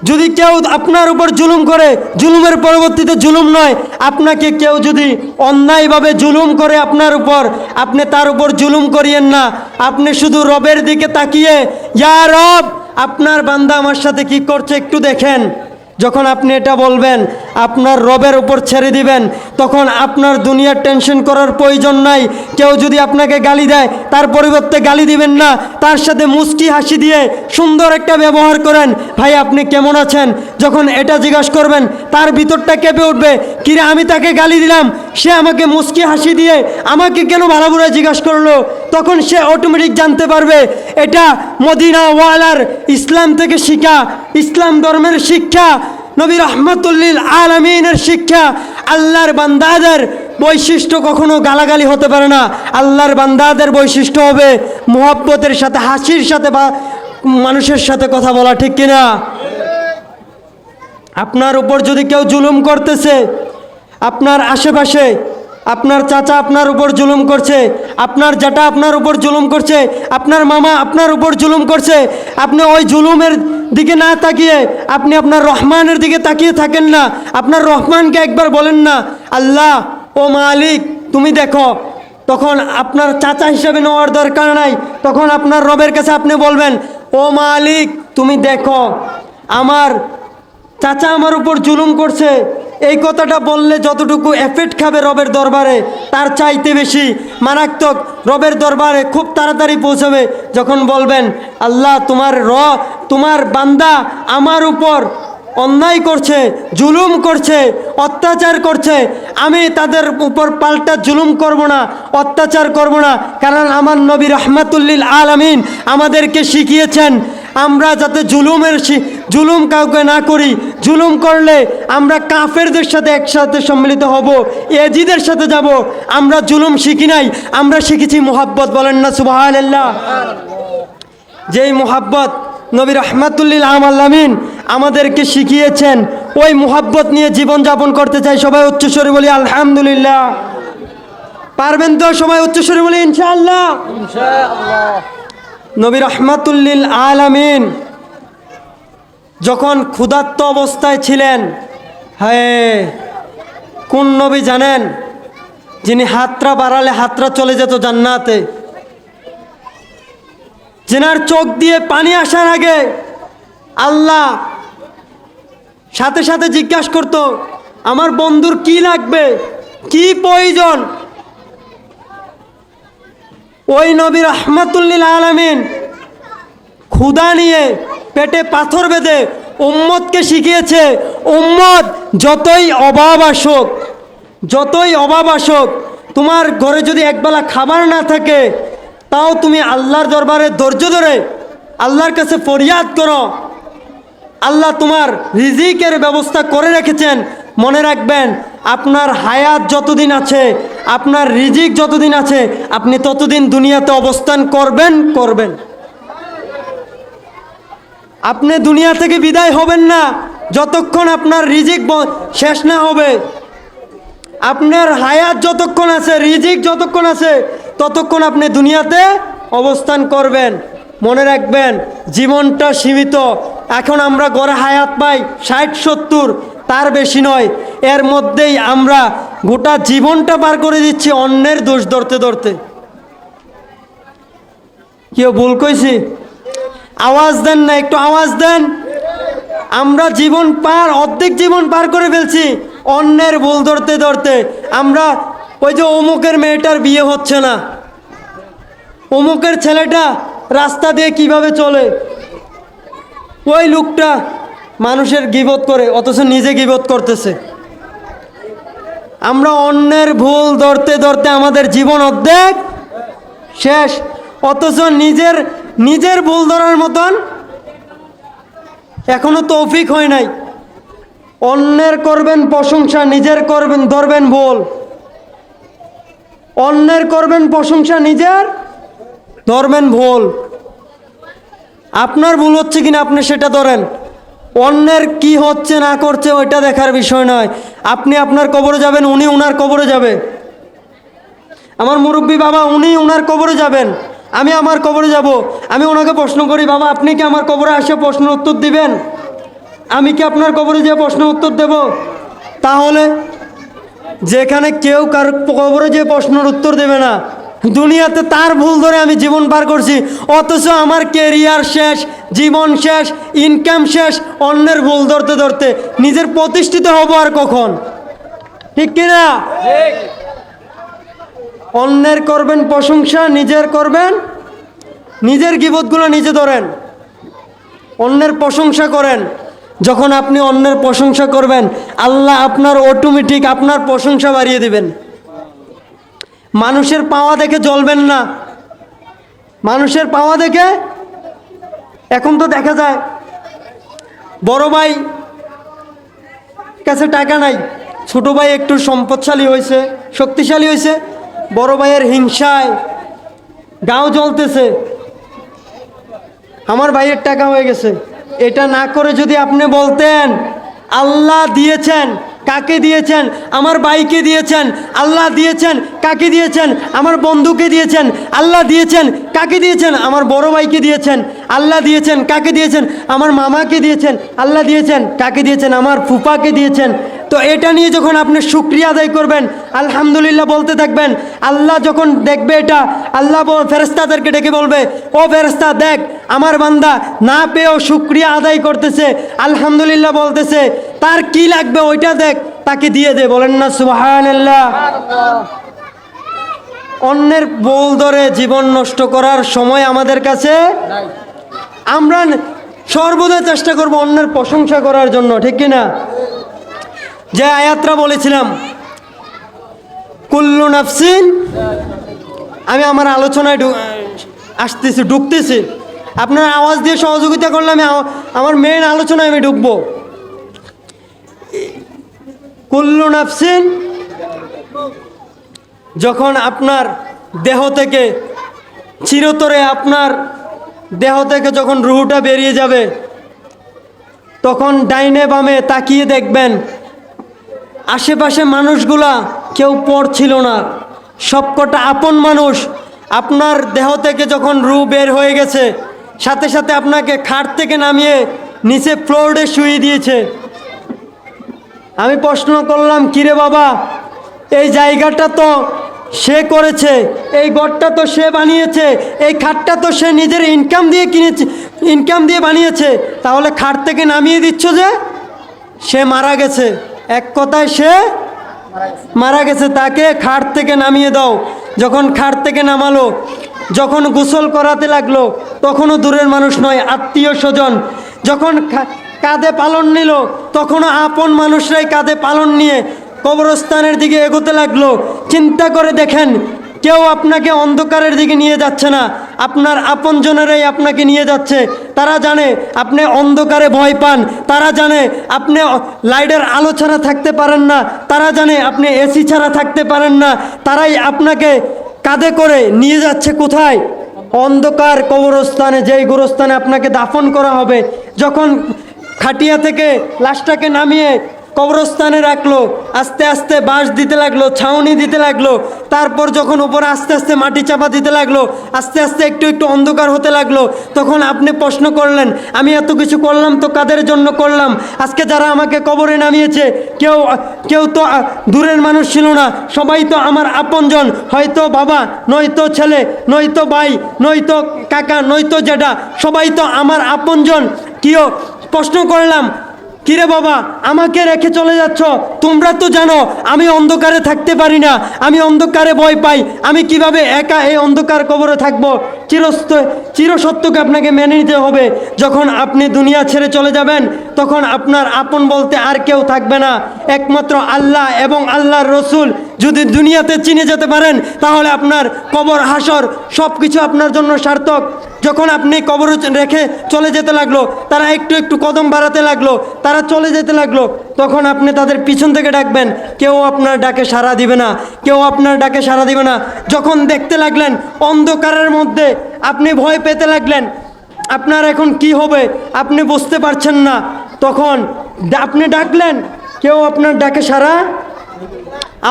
যদি কেউ আপনার উপর জুলুম করে, জুলুমের পরবর্তীতে জুলুম নয়। আপনাকে কেউ যদি অন্যায়ভাবে জুলুম করে আপনার উপর, আপনি তার উপর জুলুম করিয়েন না। আপনি শুধু রবের দিকে তাকিয়ে, ইয়া রব, আপনার বান্দা আমার সাথে কি করছে একটু দেখেন। যখন আপনি এটা বলবেন, আপনার রবের উপর ছেড়ে দিবেন, তখন আপনার দুনিয়ার টেনশন করার প্রয়োজন নাই। কেউ যদি আপনাকে গালি দেয়, তার পরিবর্তে গালি দিবেন না, তার সাথে মুচকি হাসি দিয়ে সুন্দর একটা ব্যবহার করেন। ভাই আপনি কেমন আছেন? যখন এটা জিজ্ঞাসা করবেন, তার ভিতরটা কেঁপে উঠবে, কিরে আমি তাকে গালি দিলাম, সে আমাকে মুচকি হাসি দিয়ে আমাকে কেন ভালো বুড়া জিজ্ঞাসা করলো। তখন সে অটোমেটিক জানতে পারবে এটা মদিনা ওয়ালার ইসলাম থেকে শিক্ষা, ইসলাম ধর্মের শিক্ষা, নবী রহমাতুল্লিল আলামিনের শিক্ষা। আল্লাহর বান্দাদের বৈশিষ্ট্য কখনো গালাগালি হতে পারে না। আল্লাহর বান্দাদের বৈশিষ্ট্য হবে মুহাব্বতের সাথে, হাসির সাথে বা মানুষের সাথে কথা বলা, ঠিক কিনা? আপনার উপর যদি কেউ জুলুম করতেছে, আপনার আশেপাশে আপনার চাচা আপনার উপর জুলুম করছে, আপনার জ্যাঠা আপনার উপর জুলুম করছে, আপনার মামা আপনার উপর জুলুম করছে, আপনি ওই জুলুমের দিকে না তাকিয়ে আপনি আপনার রহমানের দিকে তাকিয়ে থাকেন না। আপনার রহমানকে একবার বলেন না, আল্লাহ ও মালিক তুমি দেখো। তখন আপনার চাচা হিসেবে নেওয়ার দরকার নাই, তখন আপনার রবের কাছে আপনি বলবেন, ও মালিক তুমি দেখো, আমার চাচা আমার উপর জুলুম করছে। এই কথাটা বললে যতটুকু এফেক্ট খাবে রবের দরবারে, তার চাইতে বেশি মারাত্মক রবের দরবারে খুব তাড়াতাড়ি পৌঁছাবে যখন বলবেন, আল্লাহ তোমার বান্দা আমার উপর অন্যায় করছে, জুলুম করছে, অত্যাচার করছে, আমি তাদের উপর পাল্টা জুলুম করব না, অত্যাচার করব না। কারণ আমার নবী রাহমাতুল্লিল আলামিন আমাদেরকে শিখিয়েছেন আমরা যাতে জুলুম কাউকে না করি। জুলুম করলে আমরা কাফেরদের সাথে একসাথে সম্মিলিত হব, এজিদের সাথে যাব। আমরা জুলুম শিখি নাই, আমরা শিখেছি মুহাব্বত। বলেন না সুবহানাল্লাহ। যেই মুহাব্বত নবী রাহমাতুল্লিল আলামিন আমাদেরকে শিখিয়েছেন, ওই মুহাব্বত নিয়ে জীবন যাপন করতে চাই। সবাই উচ্চস্বরে বলি আলহামদুলিল্লাহ। পারবেন তো? সবাই উচ্চস্বরে বলি ইনশাআল্লাহ। নবী রাহমাতুল্লিল আলামিন যখন ক্ষুধার্ত অবস্থায় ছিলেন, হ্যাঁ, কোন নবী জানেন? যিনি হাতটা বাড়ালে হাতটা চলে যেত জান্নাতে, যেনার চোখ দিয়ে পানি আসার আগে আল্লাহ সাথে সাথে জিজ্ঞাসা করত, আমার বন্ধুর কি লাগবে, কি প্রয়োজন। ওই নবী রাহমাতুল্লিল আলামিন ক্ষুধা নিয়ে পেটে পাথর বেঁধে উম্মতকে শিখিয়েছে, উম্মত যতই অভাব আসুক, তোমার ঘরে যদি একবেলা খাবার না থাকে, তাও তুমি আল্লাহর দরবারে ধৈর্য ধরে আল্লাহর কাছে ফরিয়াদ করো। আল্লাহ তোমার রিজিকের ব্যবস্থা করে রেখেছেন। মনে রাখবেন, আপনার হায়াত যতদিন আছে, আপনার রিজিক যতদিন আছে, আপনি ততদিন দুনিয়াতে অবস্থান করবেন। আপনি দুনিয়া থেকে বিদায় হবেন না যতক্ষণ আপনার রিজিক শেষ না হবে। আপনার হায়াত যতক্ষণ আছে, রিজিক যতক্ষণ আছে, ততক্ষণ আপনি দুনিয়াতে অবস্থান করবেন। মনে রাখবেন, জীবনটা সীমিত। এখন আমরা গড়ে হায়াত পাই 60-70, তার বেশি নয়। এর মধ্যেই আমরা গোটা জীবনটা পার করে দিচ্ছি অন্যের দোষ ধরতে। কেউ ভুল কইছি? আওয়াজ দেন না, একটু আওয়াজ দেন। আমরা অর্ধেক জীবন পার করে ফেলছি অন্যের ভুল ধরতে। আমরা ওই যে অমুকের মেয়েটার বিয়ে হচ্ছে না, অমুকের ছেলেটা রাস্তা দিয়ে কিভাবে চলে, ওই লোকটা মানুষের গীবত করে অথচ নিজে গীবত করতেছে। আমরা অন্যের ভুল ধরতে আমাদের জীবন অর্ধেক শেষ, অথচ নিজের ভুল ধরার মতন এখনো তৌফিক হয় নাই। অন্যের করবেন প্রশংসা, নিজের ধরবেন ভুল। অন্যের করবেন প্রশংসা, নিজের ধরবেন ভুল। আপনার ভুল হচ্ছে কিনা আপনি সেটা ধরেন, অন্যের কি হচ্ছে না করছে ওইটা দেখার বিষয় নয়। আপনি আপনার কবরে যাবেন, উনি উনার কবরে যাবে। আমার মুরব্বী বাবা, উনি উনার কবরে যাবেন, আমি আমার কবরে যাব। আমি ওনাকে প্রশ্ন করি, বাবা আপনি কি আমার কবরে আসে প্রশ্ন উত্তর দিবেন? আমি কি আপনার কবরে যেয়ে প্রশ্ন উত্তর দেব? তাহলে যেখানে কেউ কার কবরে যেয়ে প্রশ্নের উত্তর দেবে না, দুনিয়াতে তার ভুল ধরে আমি জীবন পার করছি, অথচ আমার কেরিয়ার শেষ, জীবন শেষ, ইনকাম শেষ অন্যের ভুল ধরতে। নিজের প্রতিষ্ঠিত হব আর কখন? ঠিক কিনা? অন্যের করবেন প্রশংসা, নিজের গীবতগুলো নিজে ধরেন, অন্যের প্রশংসা করেন। যখন আপনি অন্যের প্রশংসা করবেন, আল্লাহ আপনার অটোমেটিক আপনার প্রশংসা বাড়িয়ে দিবেন। মানুষের পাওয়া দেখে জ্বলবেন না। মানুষের পাওয়া দেখে, এখন তো দেখা যায় বড় ভাই কাছে টাকা নাই, ছোট ভাই একটু সম্পদশালী হয়েছে, শক্তিশালী হয়েছে, বড় ভাইয়ের হিংসায় গাঁও জ্বলতেছে। আমার ভাইয়ের টাকা হয়ে গেছে। এটা না করে যদি আপনি বলতেন আল্লাহ দিয়েছেন, কাকে দিয়েছেন? আমার ভাইকে দিয়েছেন। আল্লাহ দিয়েছেন, কাকে দিয়েছেন? আমার বন্ধুকে দিয়েছেন। আল্লাহ দিয়েছেন, কাকে দিয়েছেন? আমার বড় ভাইকে দিয়েছেন। আল্লাহ দিয়েছেন, কাকে দিয়েছেন? আমার মামাকে দিয়েছেন। আল্লাহ দিয়েছেন, কাকে দিয়েছেন? আমার ফুফাকে দিয়েছেন। তো এটা নিয়ে যখন আপনি শুকরিয়া আদায় করবেন, আলহামদুলিল্লাহ বলতে থাকবেন, আল্লাহ যখন দেখবে এটা, আল্লাহ ফেরেশতাদেরকে ডেকে বলবে, ও ফেরেশতা দেখ, আমার বান্দা না পেয়েও শুকরিয়া আদায় করতেছে, আলহামদুলিল্লাহ বলতেছে, তার কি লাগবে ওইটা দেখ, তাকে দিয়ে দে। বলেন না সুবহানাল্লাহ। অন্যের বল ধরে জীবন নষ্ট করার সময় আমাদের কাছে আমরা সর্বদা চেষ্টা করব অন্যের প্রশংসা করার জন্য, ঠিক কিনা? যে আয়াতটা বলেছিলাম, কুল্লু নাফসিন, আমি আমার আলোচনায় আসতেছি, ঢুকতেছি, আপনার আওয়াজ দিয়ে সহযোগিতা করলে আমি আমার মেন আলোচনায় আমি ঢুকবো। কুল্লু নাফসিন, যখন আপনার দেহ থেকে চিরতরে আপনার দেহ থেকে যখন রুহটা বেরিয়ে যাবে, তখন ডাইনে বামে তাকিয়ে দেখবেন আশেপাশে মানুষগুলা কেউ পর ছিল না, সবকটা আপন মানুষ। আপনার দেহ থেকে যখন রুহ বের হয়ে গেছে, সাথে সাথে আপনাকে খাট থেকে নামিয়ে নিচে ফ্লোরে শুইয়ে দিয়েছে। আমি প্রশ্ন করলাম, কিরে বাবা, এই জায়গাটা তো সে করেছে, এই ঘরটা তো সে বানিয়েছে, এই খাটটা তো সে নিজের ইনকাম দিয়ে কিনেছে, ইনকাম দিয়ে বানিয়েছে, তাহলে খাট থেকে নামিয়ে দিচ্ছ যে? সে মারা গেছে, এক কথায় সে মারা গেছে, তাকে খাট থেকে নামিয়ে দাও। যখন খাট থেকে নামালো, যখন গোসল করাতে লাগলো, তখনও দূরের মানুষ নয়, আত্মীয় স্বজন। যখন কাঁধে পালন নিল, তখনও আপন মানুষরাই কাঁধে পালন নিয়ে কবরস্থানের দিকে এগোতে লাগলো। চিন্তা করে দেখেন, কেউ আপনাকে অন্ধকারের দিকে নিয়ে যাচ্ছে না, আপনার আপনজনেরাই আপনাকে নিয়ে যাচ্ছে। তারা জানে আপনি অন্ধকারে ভয় পান, তারা জানে আপনি লাইটের আলো ছাড়া থাকতে পারেন না, তারা জানে আপনি এসি ছাড়া থাকতে পারেন না। তারাই আপনাকে কাঁধে করে নিয়ে যাচ্ছে কোথায়? অন্ধকার কবরস্থানে, যেই গোরস্থানে আপনাকে দাফন করা হবে। যখন খাটিয়া থেকে লাশটাকে নামিয়ে কবরস্থানে রাখলো, আস্তে আস্তে বাঁশ দিতে লাগলো, ছাউনি দিতে লাগলো, তারপর যখন উপরে আস্তে আস্তে মাটি চাপা দিতে লাগলো, আস্তে আস্তে একটু একটু অন্ধকার হতে লাগলো, তখন আপনি প্রশ্ন করলেন, আমি এত কিছু করলাম তো কাদের জন্য করলাম? আজকে যারা আমাকে কবরে নামিয়েছে, কেউ তো দূরের মানুষ ছিল না, সবাই তো আমার আপনজন, হয়তো বাবা, নয়তো ছেলে, নয়তো ভাই, নয়তো কাকা, নয়তো জেঠা, সবাই তো আমার আপনজন। কেউ প্রশ্ন করলাম, কিরে বাবা, আমাকে রেখে চলে যাচ্ছ? তোমরা তো জানো আমি অন্ধকারে থাকতে পারি না, আমি অন্ধকারে ভয় পাই, আমি কিভাবে একা এই অন্ধকার কবরে থাকবো? চিরসত্যকে আপনাকে মেনে নিতে হবে। যখন আপনি দুনিয়া ছেড়ে চলে যাবেন, তখন আপনার আপন বলতে আর কেউ থাকবে না, একমাত্র আল্লাহ এবং আল্লাহর রসুল। যদি দুনিয়াতে চিনে যেতে পারেন, তাহলে আপনার কবর, হাসর সব কিছু আপনার জন্য সার্থক। যখন আপনি কবর রেখে চলে যেতে লাগলো, তারা একটু একটু কদম বাড়াতে লাগলো, তারা চলে যেতে লাগলো, তখন আপনি তাদের পিছন থেকে ডাকবেন, কেউ আপনার ডাকে সাড়া দিবে না, কেউ আপনার ডাকে সাড়া দিবে না। যখন দেখতে লাগলেন অন্ধকারের মধ্যে আপনি ভয় পেতে লাগলেন, আপনার এখন কি হবে আপনি বুঝতে পারছেন না, তখন আপনি ডাকলেন, কেউ আপনার ডাকে সাড়া,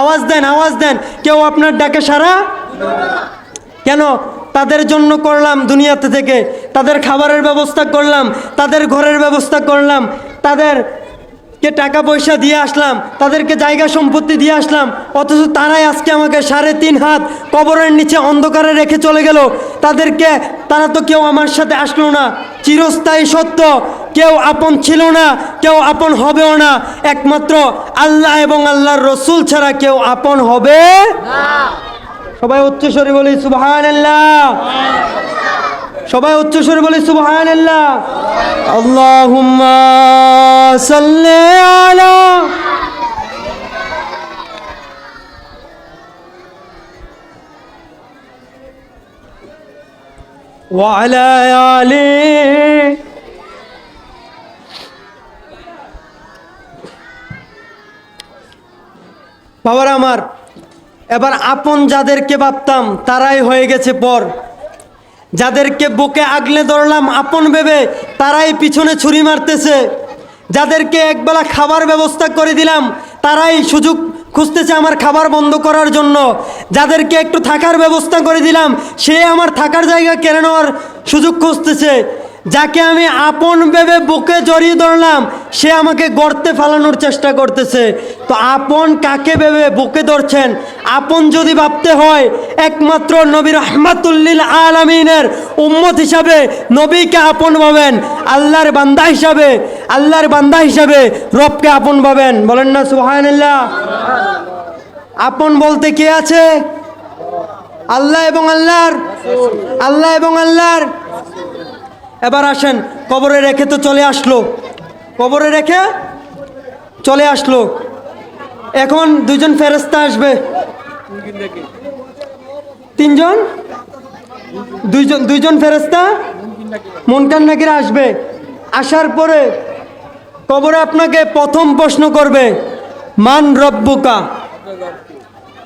আওয়াজ দেন, আওয়াজ দেন, কেউ আপনার ডাকে সাড়া কেন? তাদের জন্য করলাম দুনিয়াতে থেকে, তাদের খাবারের ব্যবস্থা করলাম, তাদের ঘরের ব্যবস্থা করলাম, তাদেরকে টাকা পয়সা দিয়ে আসলাম, তাদেরকে জায়গা সম্পত্তি দিয়ে আসলাম, অথচ তারাই আজকে আমাকে 3.5 হাত কবরের নিচে অন্ধকারে রেখে চলে গেল। তারা তো কেউ আমার সাথে আসলো না। চিরস্থায়ী সত্য, কেউ আপন ছিল না, কেউ আপন হবেও না, একমাত্র আল্লাহ এবং আল্লাহর রসুল ছাড়া কেউ আপন হবে না। সবাই উচ্চস্বরে বলি সুবহানাল্লাহ, সবাই উচ্চস্বরে বলি সুবহানাল্লাহ। আল্লাহুম্মা সাল্লি আলা ওয়া আলা আলি বাবার আমার। এবার আপন যাদেরকে ভাবতাম তারাই হয়ে গেছে পর, যাদেরকে বুকে আগলে ধরলাম আপন ভেবে তারাই পিছনে ছুরি মারতেছে। যাদেরকে একবেলা খাবার ব্যবস্থা করে দিলাম তারাই সুযোগ খুঁজতেছে আমার খাবার বন্ধ করার জন্য। যাদেরকে একটু থাকার ব্যবস্থা করে দিলাম সে আমার থাকার জায়গা কেড়ে নেওয়ার সুযোগ খুঁজতেছে। যাকে আমি আপন ভেবে বুকে জড়িয়ে ধরলাম সে আমাকে গর্তে ফেলানোর চেষ্টা করতেছে। তো আপন কাকে ভেবে বুকে ধরছেন? আপন যদি ভাবতে হয় একমাত্র নবী রাহমাতুল আলামিনের উম্মত হিসাবে নবীকে আপন ভাবেন, আল্লাহর বান্দা হিসাবে রবকে আপন ভাবেন। বলেন না সুবহানাল্লাহ। আপন বলতে কে আছে? আল্লাহ এবং আল্লাহর। এবার আসেন, কবরে রেখে তো চলে আসলো। এখন দুইজন ফেরেশতা আসবে। দুইজন ফেরেশতা মুনকার নাকির আসবে। আসার পরে কবরে আপনাকে প্রথম প্রশ্ন করবে, মান রব্বুকা,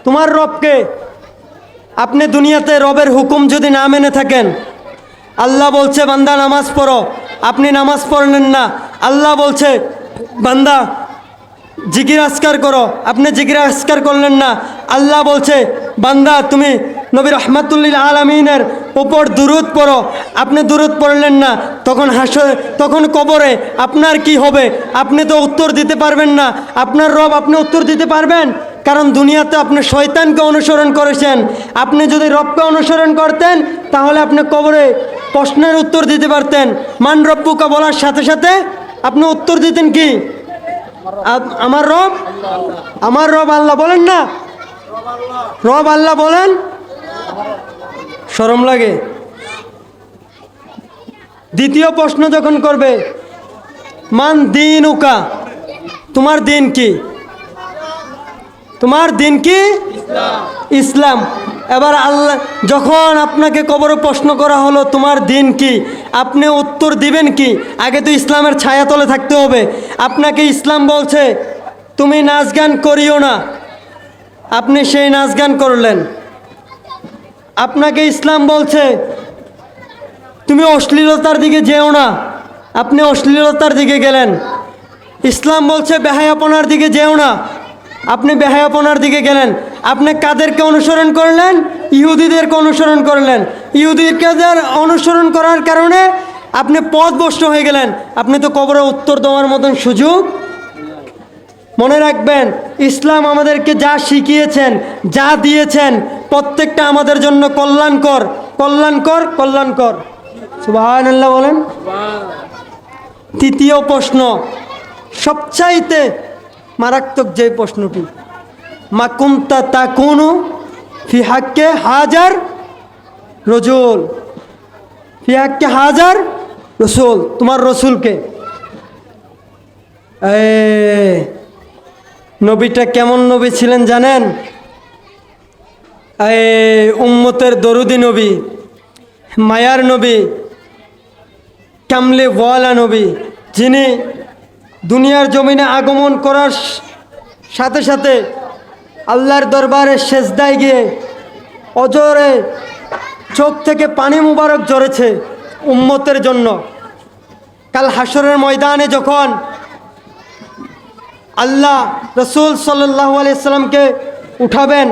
তোমার রবকে? আপনি দুনিয়াতে রবের হুকুম যদি না মেনে থাকেন, আল্লাহ বলছে বান্দা নামাজ পড়ো, আপনি নামাজ পড়লেন না। আল্লাহ বলছে বান্দা জিকির আজকার করো, আপনি জিকির আজকার করলেন না। আল্লাহ বলছে বান্দা তুমি নবী রাহমাতুল আলামিনের উপর দুরূদ পড়ো, আপনি দুরূদ পড়লেন না। তখন কবরে আপনার কি হবে? আপনি তো উত্তর দিতে পারবেন না। আপনার রব আপনি উত্তর দিতে পারবেন? কারণ দুনিয়াতে আপনি শয়তানকে অনুসরণ করেছেন। আপনি যদি রবকে অনুসরণ করতেন তাহলে আপনি কবরে প্রশ্নের উত্তর দিতে পারতেন। মান রব্বুকা বলার সাথে সাথে আপনি উত্তর দিতেন কি? আমার রব আল্লাহ। বলেন না, রব আল্লাহ বলেন। শরম লাগে। দ্বিতীয় প্রশ্ন যখন করবে, মান দীনুকা, তোমার দিন কি? ইসলাম। এবার আল্লাহ যখন আপনাকে কবরে প্রশ্ন করা হলো তোমার দিন কি, আপনি উত্তর দিবেন কি? আগে তো ইসলামের ছায়াতলে থাকতে হবে। আপনাকে ইসলাম বলছে তুমি নাচ গান করিও না, আপনি সেই নাচ গান করলেন। আপনাকে ইসলাম বলছে তুমি অশ্লীলতার দিকে যেও না, আপনি অশ্লীলতার দিকে গেলেন। ইসলাম বলছে বেহায়াপনার দিকে যেও না, আপনি বেহায়াপনার দিকে গেলেন। আপনি কাদেরকে অনুসরণ করলেন? ইহুদিদেরকে অনুসরণ করলেন। ইহুদিদের অনুসরণ করার কারণে আপনি পথভ্রষ্ট হয়ে গেলেন। আপনি তো কবরে উত্তর দেওয়ার মতন সুযোগ। মনে রাখবেন, ইসলাম আমাদেরকে যা শিখিয়েছেন, যা দিয়েছেন, প্রত্যেকটা আমাদের জন্য কল্যাণকর। সুবহানাল্লাহ বলেন। তৃতীয় প্রশ্ন, সবচাইতে মারাত্মক যে প্রশ্নটি, মা কুনতা তাকুনু ফি হাক্কে হাজার রসুল, তোমার রসুলকে। নবীটা কেমন নবী ছিলেন জানেন? উম্মতের দরুদি নবী, মায়ার নবী, কামলে ওয়ালা নবী, যিনি দুনিয়ার জমিনে আগমন করার সাথে সাথে আল্লাহর দরবারে সেজদায় গিয়ে অজরে চোখ থেকে পানি মুবারক ঝরেছে উম্মতের জন্য। কাল হাসরের ময়দানে যখন আল্লাহ রসুল সাল্লাল্লাহু আলাইহি সাল্লামকে উঠাবেন,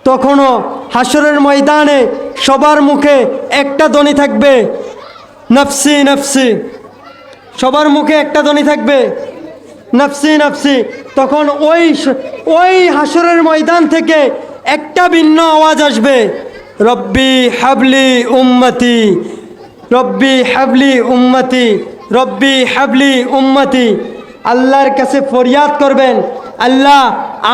তখনও হাসরের ময়দানে সবার মুখে একটা ধ্বনি থাকবে, নফসি নফসি। সবার মুখে একটা ধ্বনি থাকবে, নফসি নফসি। তখন ওই হাসরের ময়দান থেকে একটা ভিন্ন আওয়াজ আসবে, রব্বি হাবলি উম্মতি, রব্বি হাবলি উম্মতি, রব্বি হাবলি উম্মতি। আল্লাহর কাছে ফরিয়াদ করবেন, আল্লাহ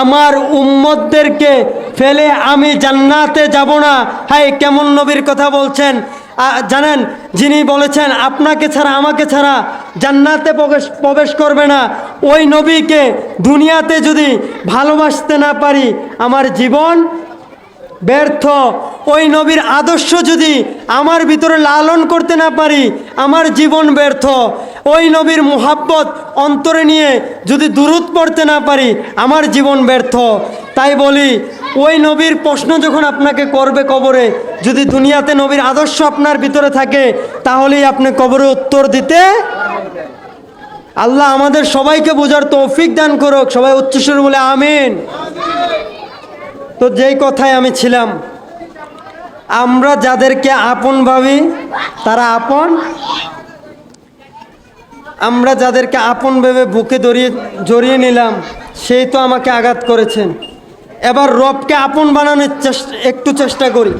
আমার উম্মতদেরকে ফেলে আমি জান্নাতে যাব না। হায় কেমন নবীর কথা বলছেন জানেন? যিনি বলেছেন আপনাকে ছাড়া আমাকে ছাড়া জান্নাতে প্রবেশ করবে না, ওই নবীকে দুনিয়াতে যদি ভালোবাসতে না পারি আমার জীবন ব্যর্থ। ওই নবীর আদর্শ যদি আমার ভিতরে লালন করতে না পারি আমার জীবন ব্যর্থ। ওই নবীর মুহাব্বত অন্তরে নিয়ে যদি দুরূদ পড়তে না পারি আমার জীবন ব্যর্থ। তাই বলি ওই নবীর প্রশ্ন যখন আপনাকে করবে কবরে, যদি দুনিয়াতে নবীর আদর্শ আপনার ভিতরে থাকে, তাহলেই আপনি কবরে উত্তর দিতে। আল্লাহ আমাদের সবাইকে বোঝার তৌফিক দান করুক। সবাই উচ্চস্বরে বলে আমিন। তো যেই কথায় আমি ছিলাম, আমরা যাদেরকে আপন ভাবি তারা আপন, আমরা যাদেরকে আপন ভেবে বুকে জড়িয়ে নিলাম, সেই তো আমাকে আঘাত করেছেন। এবার রবকে আপন বানানোর একটু চেষ্টা করি।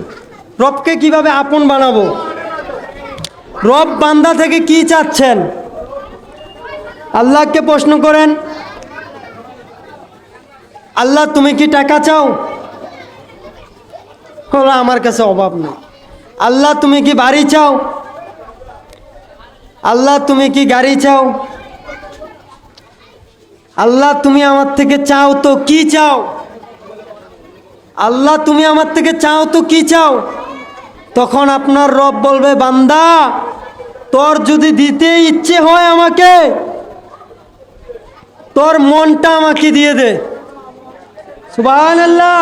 রবকে কিভাবে আপন বানাবো? রব বান্দা থেকে কি চাচ্ছেন? আল্লাহকে প্রশ্ন করেন, আল্লাহ তুমি কি টাকা চাও? আমার কাছে অভাব নেই। আল্লাহ তুমি কি বাড়ি চাও? আল্লাহ তুমি কি গাড়ি চাও? আল্লাহ তুমি আমার থেকে চাও তো কি চাও? আল্লাহ তুমি আমার থেকে চাও তো কি চাও? তখন আপনার রব বলবে, বান্দা তোর যদি দিতে ইচ্ছে হয় আমাকে, তোর মনটা আমাকে দিয়ে দে। সুবহানাল্লাহ।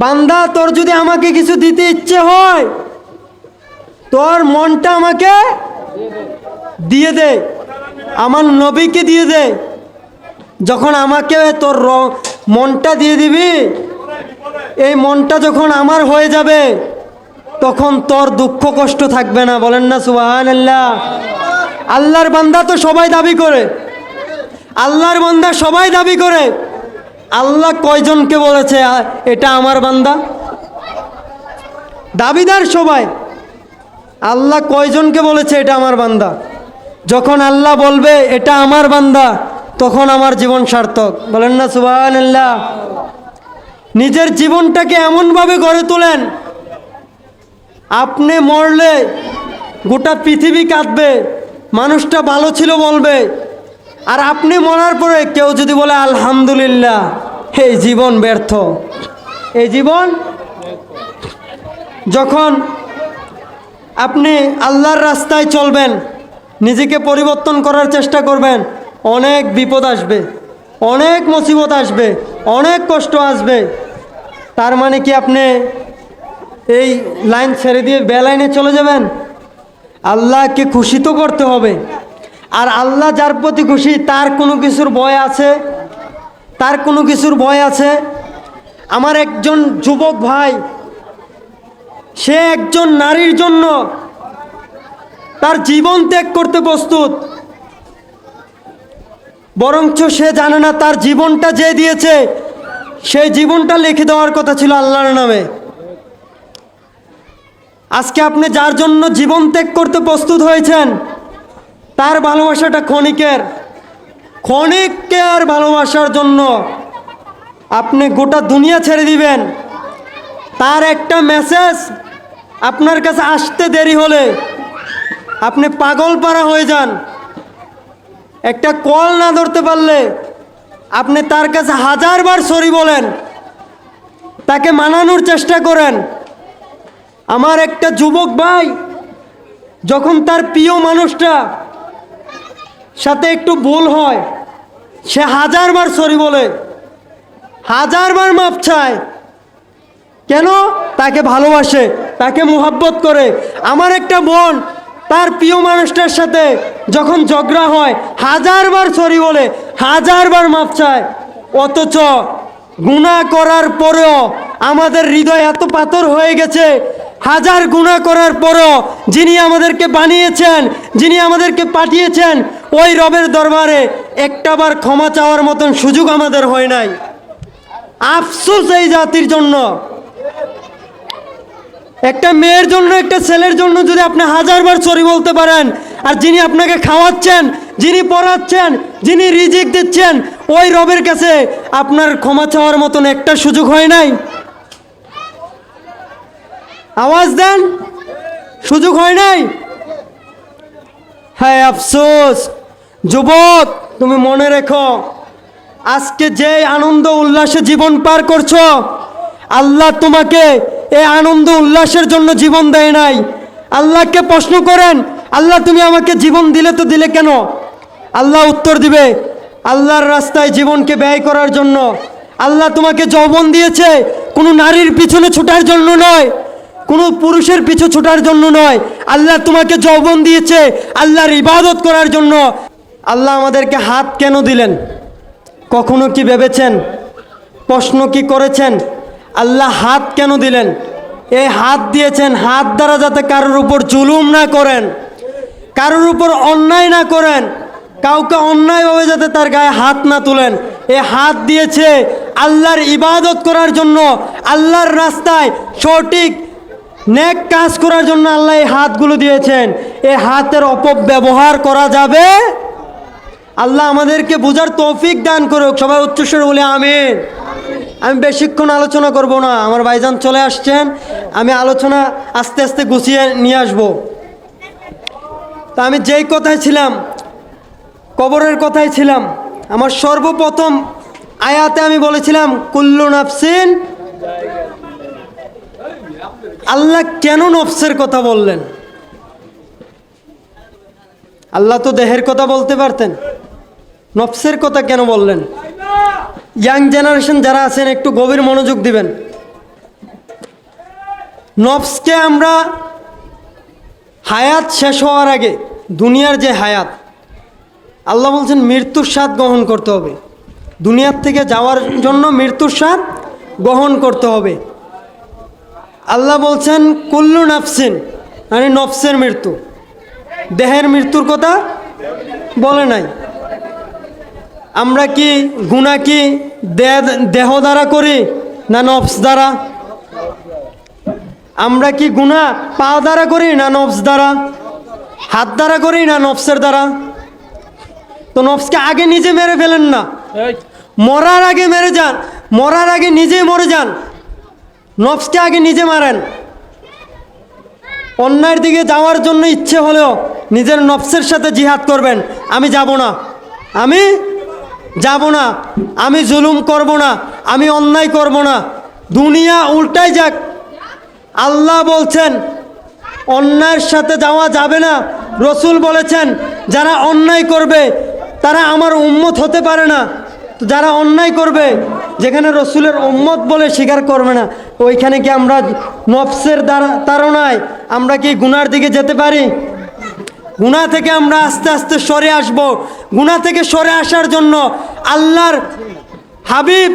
বান্দা তোর যদি আমাকে কিছু দিতে ইচ্ছে হয়, তোর মনটা আমাকে দিয়ে দে, আমার নবীকে দিয়ে দে। যখন আমাকে তোর মনটা দিয়ে দিবি, এই মনটা যখন আমার হয়ে যাবে, তখন তোর দুঃখ কষ্ট থাকবে না। বলেন না সুবহানাল্লাহ। আল্লাহর বান্দা তো সবাই দাবি করে, আল্লাহর বান্দা সবাই দাবি করে। আল্লাহ কয়জনকে বলেছে এটা আমার বান্দা? দাবিদার সবাই। আল্লাহ কয়জনকে বলেছে এটা আমার বান্দা? যখন আল্লাহ বলবে এটা আমার বান্দা, তখন আমার জীবন সার্থক। বলেন না সুবহানাল্লাহ। নিজের জীবনটাকে এমনভাবে গড়ে তোলেন, আপনি মরলে গোটা পৃথিবী কাঁদবে, মানুষটা ভালো ছিল বলবে। আর আপনি মরার পরে কেউ যদি বলে আলহামদুলিল্লাহ, এই জীবন ব্যর্থ, এই জীবন। যখন আপনি আল্লাহর রাস্তায় চলবেন, নিজেকে পরিবর্তন করার চেষ্টা করবেন, অনেক বিপদ আসবে, অনেক মুসিবত আসবে, অনেক কষ্ট আসবে। তার মানে কি আপনি এই লাইন ছেড়ে দিয়ে বেলাইনে চলে যাবেন? আল্লাহকে খুশি তো করতে হবে। আর আল্লাহ যার প্রতি খুশি, তার কোনো কিছুর ভয় আছে? তার কোনো কিছুর ভয় আছে? আমার একজন যুবক ভাই, সে একজন নারীর জন্য তার জীবন ত্যাগ করতে প্রস্তুত, বরঞ্চ সে জানে না তার জীবনটা যে দিয়েছে, সেই জীবনটা লিখে দেওয়ার কথা ছিল আল্লাহর নামে। আজকে আপনি যার জন্য জীবন ত্যাগ করতে প্রস্তুত হয়েছেন, তার ভালোবাসাটা ক্ষণিকের। ক্ষণিককে আর ভালোবাসার জন্য আপনি গোটা দুনিয়া ছেড়ে দিবেন। তার একটা মেসেজ আপনার কাছে আসতে দেরি হলে আপনি পাগল পারা হয়ে যান। একটা কল না ধরতে পারলে আপনি তার কাছে 1000 বার সরি বলেন, তাকে মানানোর চেষ্টা করেন। আমার একটা যুবক ভাই, যখন তার প্রিয় মানুষটা সাথে একটু ভুল হয়, সে 1000 বার সরি বলে, 1000 বার মাপ চায়। কেন? তাকে ভালোবাসে, তাকে মোহাব্বত করে। আমার একটা বোন তার প্রিয় মানুষটার সাথে যখন ঝগড়া হয়, 1000 বার সরি বলে, 1000 বার মাপ চায়। অথচ গুনাহ করার পরেও আমাদের হৃদয় এত পাথর হয়ে গেছে, 1000 গুনাহ করার পরেও যিনি আমাদেরকে বানিয়েছেন, যিনি আমাদেরকে পাঠিয়েছেন, ওই রবের দরবারে একটাবার ক্ষমা চাওয়ার মতন সুযোগ আমাদের হয় নাই। আফসোস এই জাতির জন্য। একটা মেয়ের জন্য, একটা ছেলের জন্য যদি আপনি 1000 বার সরি বলতে পারেন, আর যিনি আপনাকে খাওয়াচ্ছেন, যিনি পড়াচ্ছেন, যিনি রিজিক দিচ্ছেন, ওই রবের কাছে আপনার ক্ষমা চাওয়ার মতন একটা সুযোগ হয় নাই? আওয়াজ দেন, সুযোগ হয় নাই? হ্যাঁ, আফসোস। যুবক, তুমি মনে রেখো, আজকে যে আনন্দ উল্লাসে জীবন পার করছো, আল্লাহ তোমাকে এই আনন্দ উল্লাসের জন্য জীবন দেয় নাই। আল্লাহকে প্রশ্ন করেন, আল্লাহ তুমি আমাকে জীবন দিলে তো দিলে কেন? আল্লাহ উত্তর দিবে, আল্লাহর রাস্তায় জীবনকে ব্যয় করার জন্য। আল্লাহ তোমাকে যৌবন দিয়েছে কোনো নারীর পিছনে ছোটার জন্য নয়, কোনো পুরুষের পিছু ছোটার জন্য নয়। আল্লাহ তোমাকে যৌবন দিয়েছে আল্লাহর ইবাদত করার জন্য। আল্লাহ আমাদেরকে হাত কেন দিলেন? কখনো কি ভেবেছেন? প্রশ্ন কি করেছেন? আল্লাহ হাত কেন দিলেন? এই হাত দিয়েছেন হাত দ্বারা যাতে কারোর উপর জুলুম না করেন, কারোর উপর অন্যায় না করেন, কাউকে অন্যায়ভাবে যাতে তার গায়ে হাত না তুলেন। এ হাত দিয়েছে আল্লাহর ইবাদত করার জন্য, আল্লাহর রাস্তায় সঠিক নেক কাজ করার জন্য আল্লাহ এই হাতগুলো দিয়েছেন। এই হাতের অপব্যবহার করা যাবে। আল্লাহ আমাদেরকে বোঝার তৌফিক দান করুক। সবাই উচ্চস্বরে বলে আমিন। আমি বেশিক্ষণ আলোচনা করব না, আমার ভাইজান চলে আসছেন, আমি আলোচনা আস্তে আস্তে গুছিয়ে নিয়ে আসব। তা আমি যেই কথায় ছিলাম, কবরের কথায় ছিলাম। আমার সর্বপ্রথম আয়াতে আমি বলেছিলাম কুল্লু নাফসিন। আল্লাহ কেন নফসের কথা বললেন? আল্লাহ তো দেহের কথা বলতে পারতেন, নফসের কথা কেন বললেন? ইয়াং জেনারেশন যারা আছেন একটু গভীর মনোযোগ দিবেন। নফসকে আমরা হায়াত শেষ হওয়ার আগে, দুনিয়ার যে হায়াত, আল্লাহ বলছেন মৃত্যুর স্বাদ গ্রহণ করতে হবে। দুনিয়ার থেকে যাওয়ার জন্য মৃত্যুর স্বাদ গ্রহণ করতে হবে। আল্লাহ বলছেন কুল্লু নাফসিন, মানে নফসের মৃত্যু, দেহের মৃত্যুর কথা বলে নাই। আমরা কি গুনাহ কি দেহ দ্বারা করি না নফস দ্বারা? আমরা কি গুনাহ পা দ্বারা করি না নফস দ্বারা? হাত দ্বারা করি না নফসের দ্বারা? তো নফসকে আগে নিজে মেরে ফেলেন না, মরার আগে মেরে যান, মরার আগে নিজেই মরে যান। নফসকে আগে নিজে মারেন। অন্যায়ের দিকে যাওয়ার জন্য ইচ্ছে হলেও নিজের নফসের সাথে জিহাদ করবেন। আমি যাব না, আমি যাব না, আমি জুলুম করব না, আমি অন্যায় করব না। দুনিয়া উল্টাই যাক, আল্লাহ বলছেন অন্যায়ের সাথে যাওয়া যাবে না। রসুল বলেছেন যারা অন্যায় করবে তারা আমার উম্মত হতে পারে না। তো যারা অন্যায় করবে, যেখানে রসুলের উম্মত বলে স্বীকার করবে না, ওইখানে কি আমরা নফসের তাড়নায় আমরা কি গুনার দিকে যেতে পারি? গুনাহ থেকে আমরা আস্তে আস্তে সরে আসব। গুনাহ থেকে সরে আসার জন্য আল্লাহর হাবিব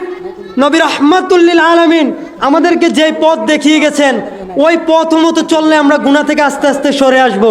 নবী রাহমাতুল্লিল আলামিন আমাদেরকে যে পথ দেখিয়ে গেছেন, ওই পথ মতো চললে আমরা গুনাহ থেকে আস্তে আস্তে সরে আসব।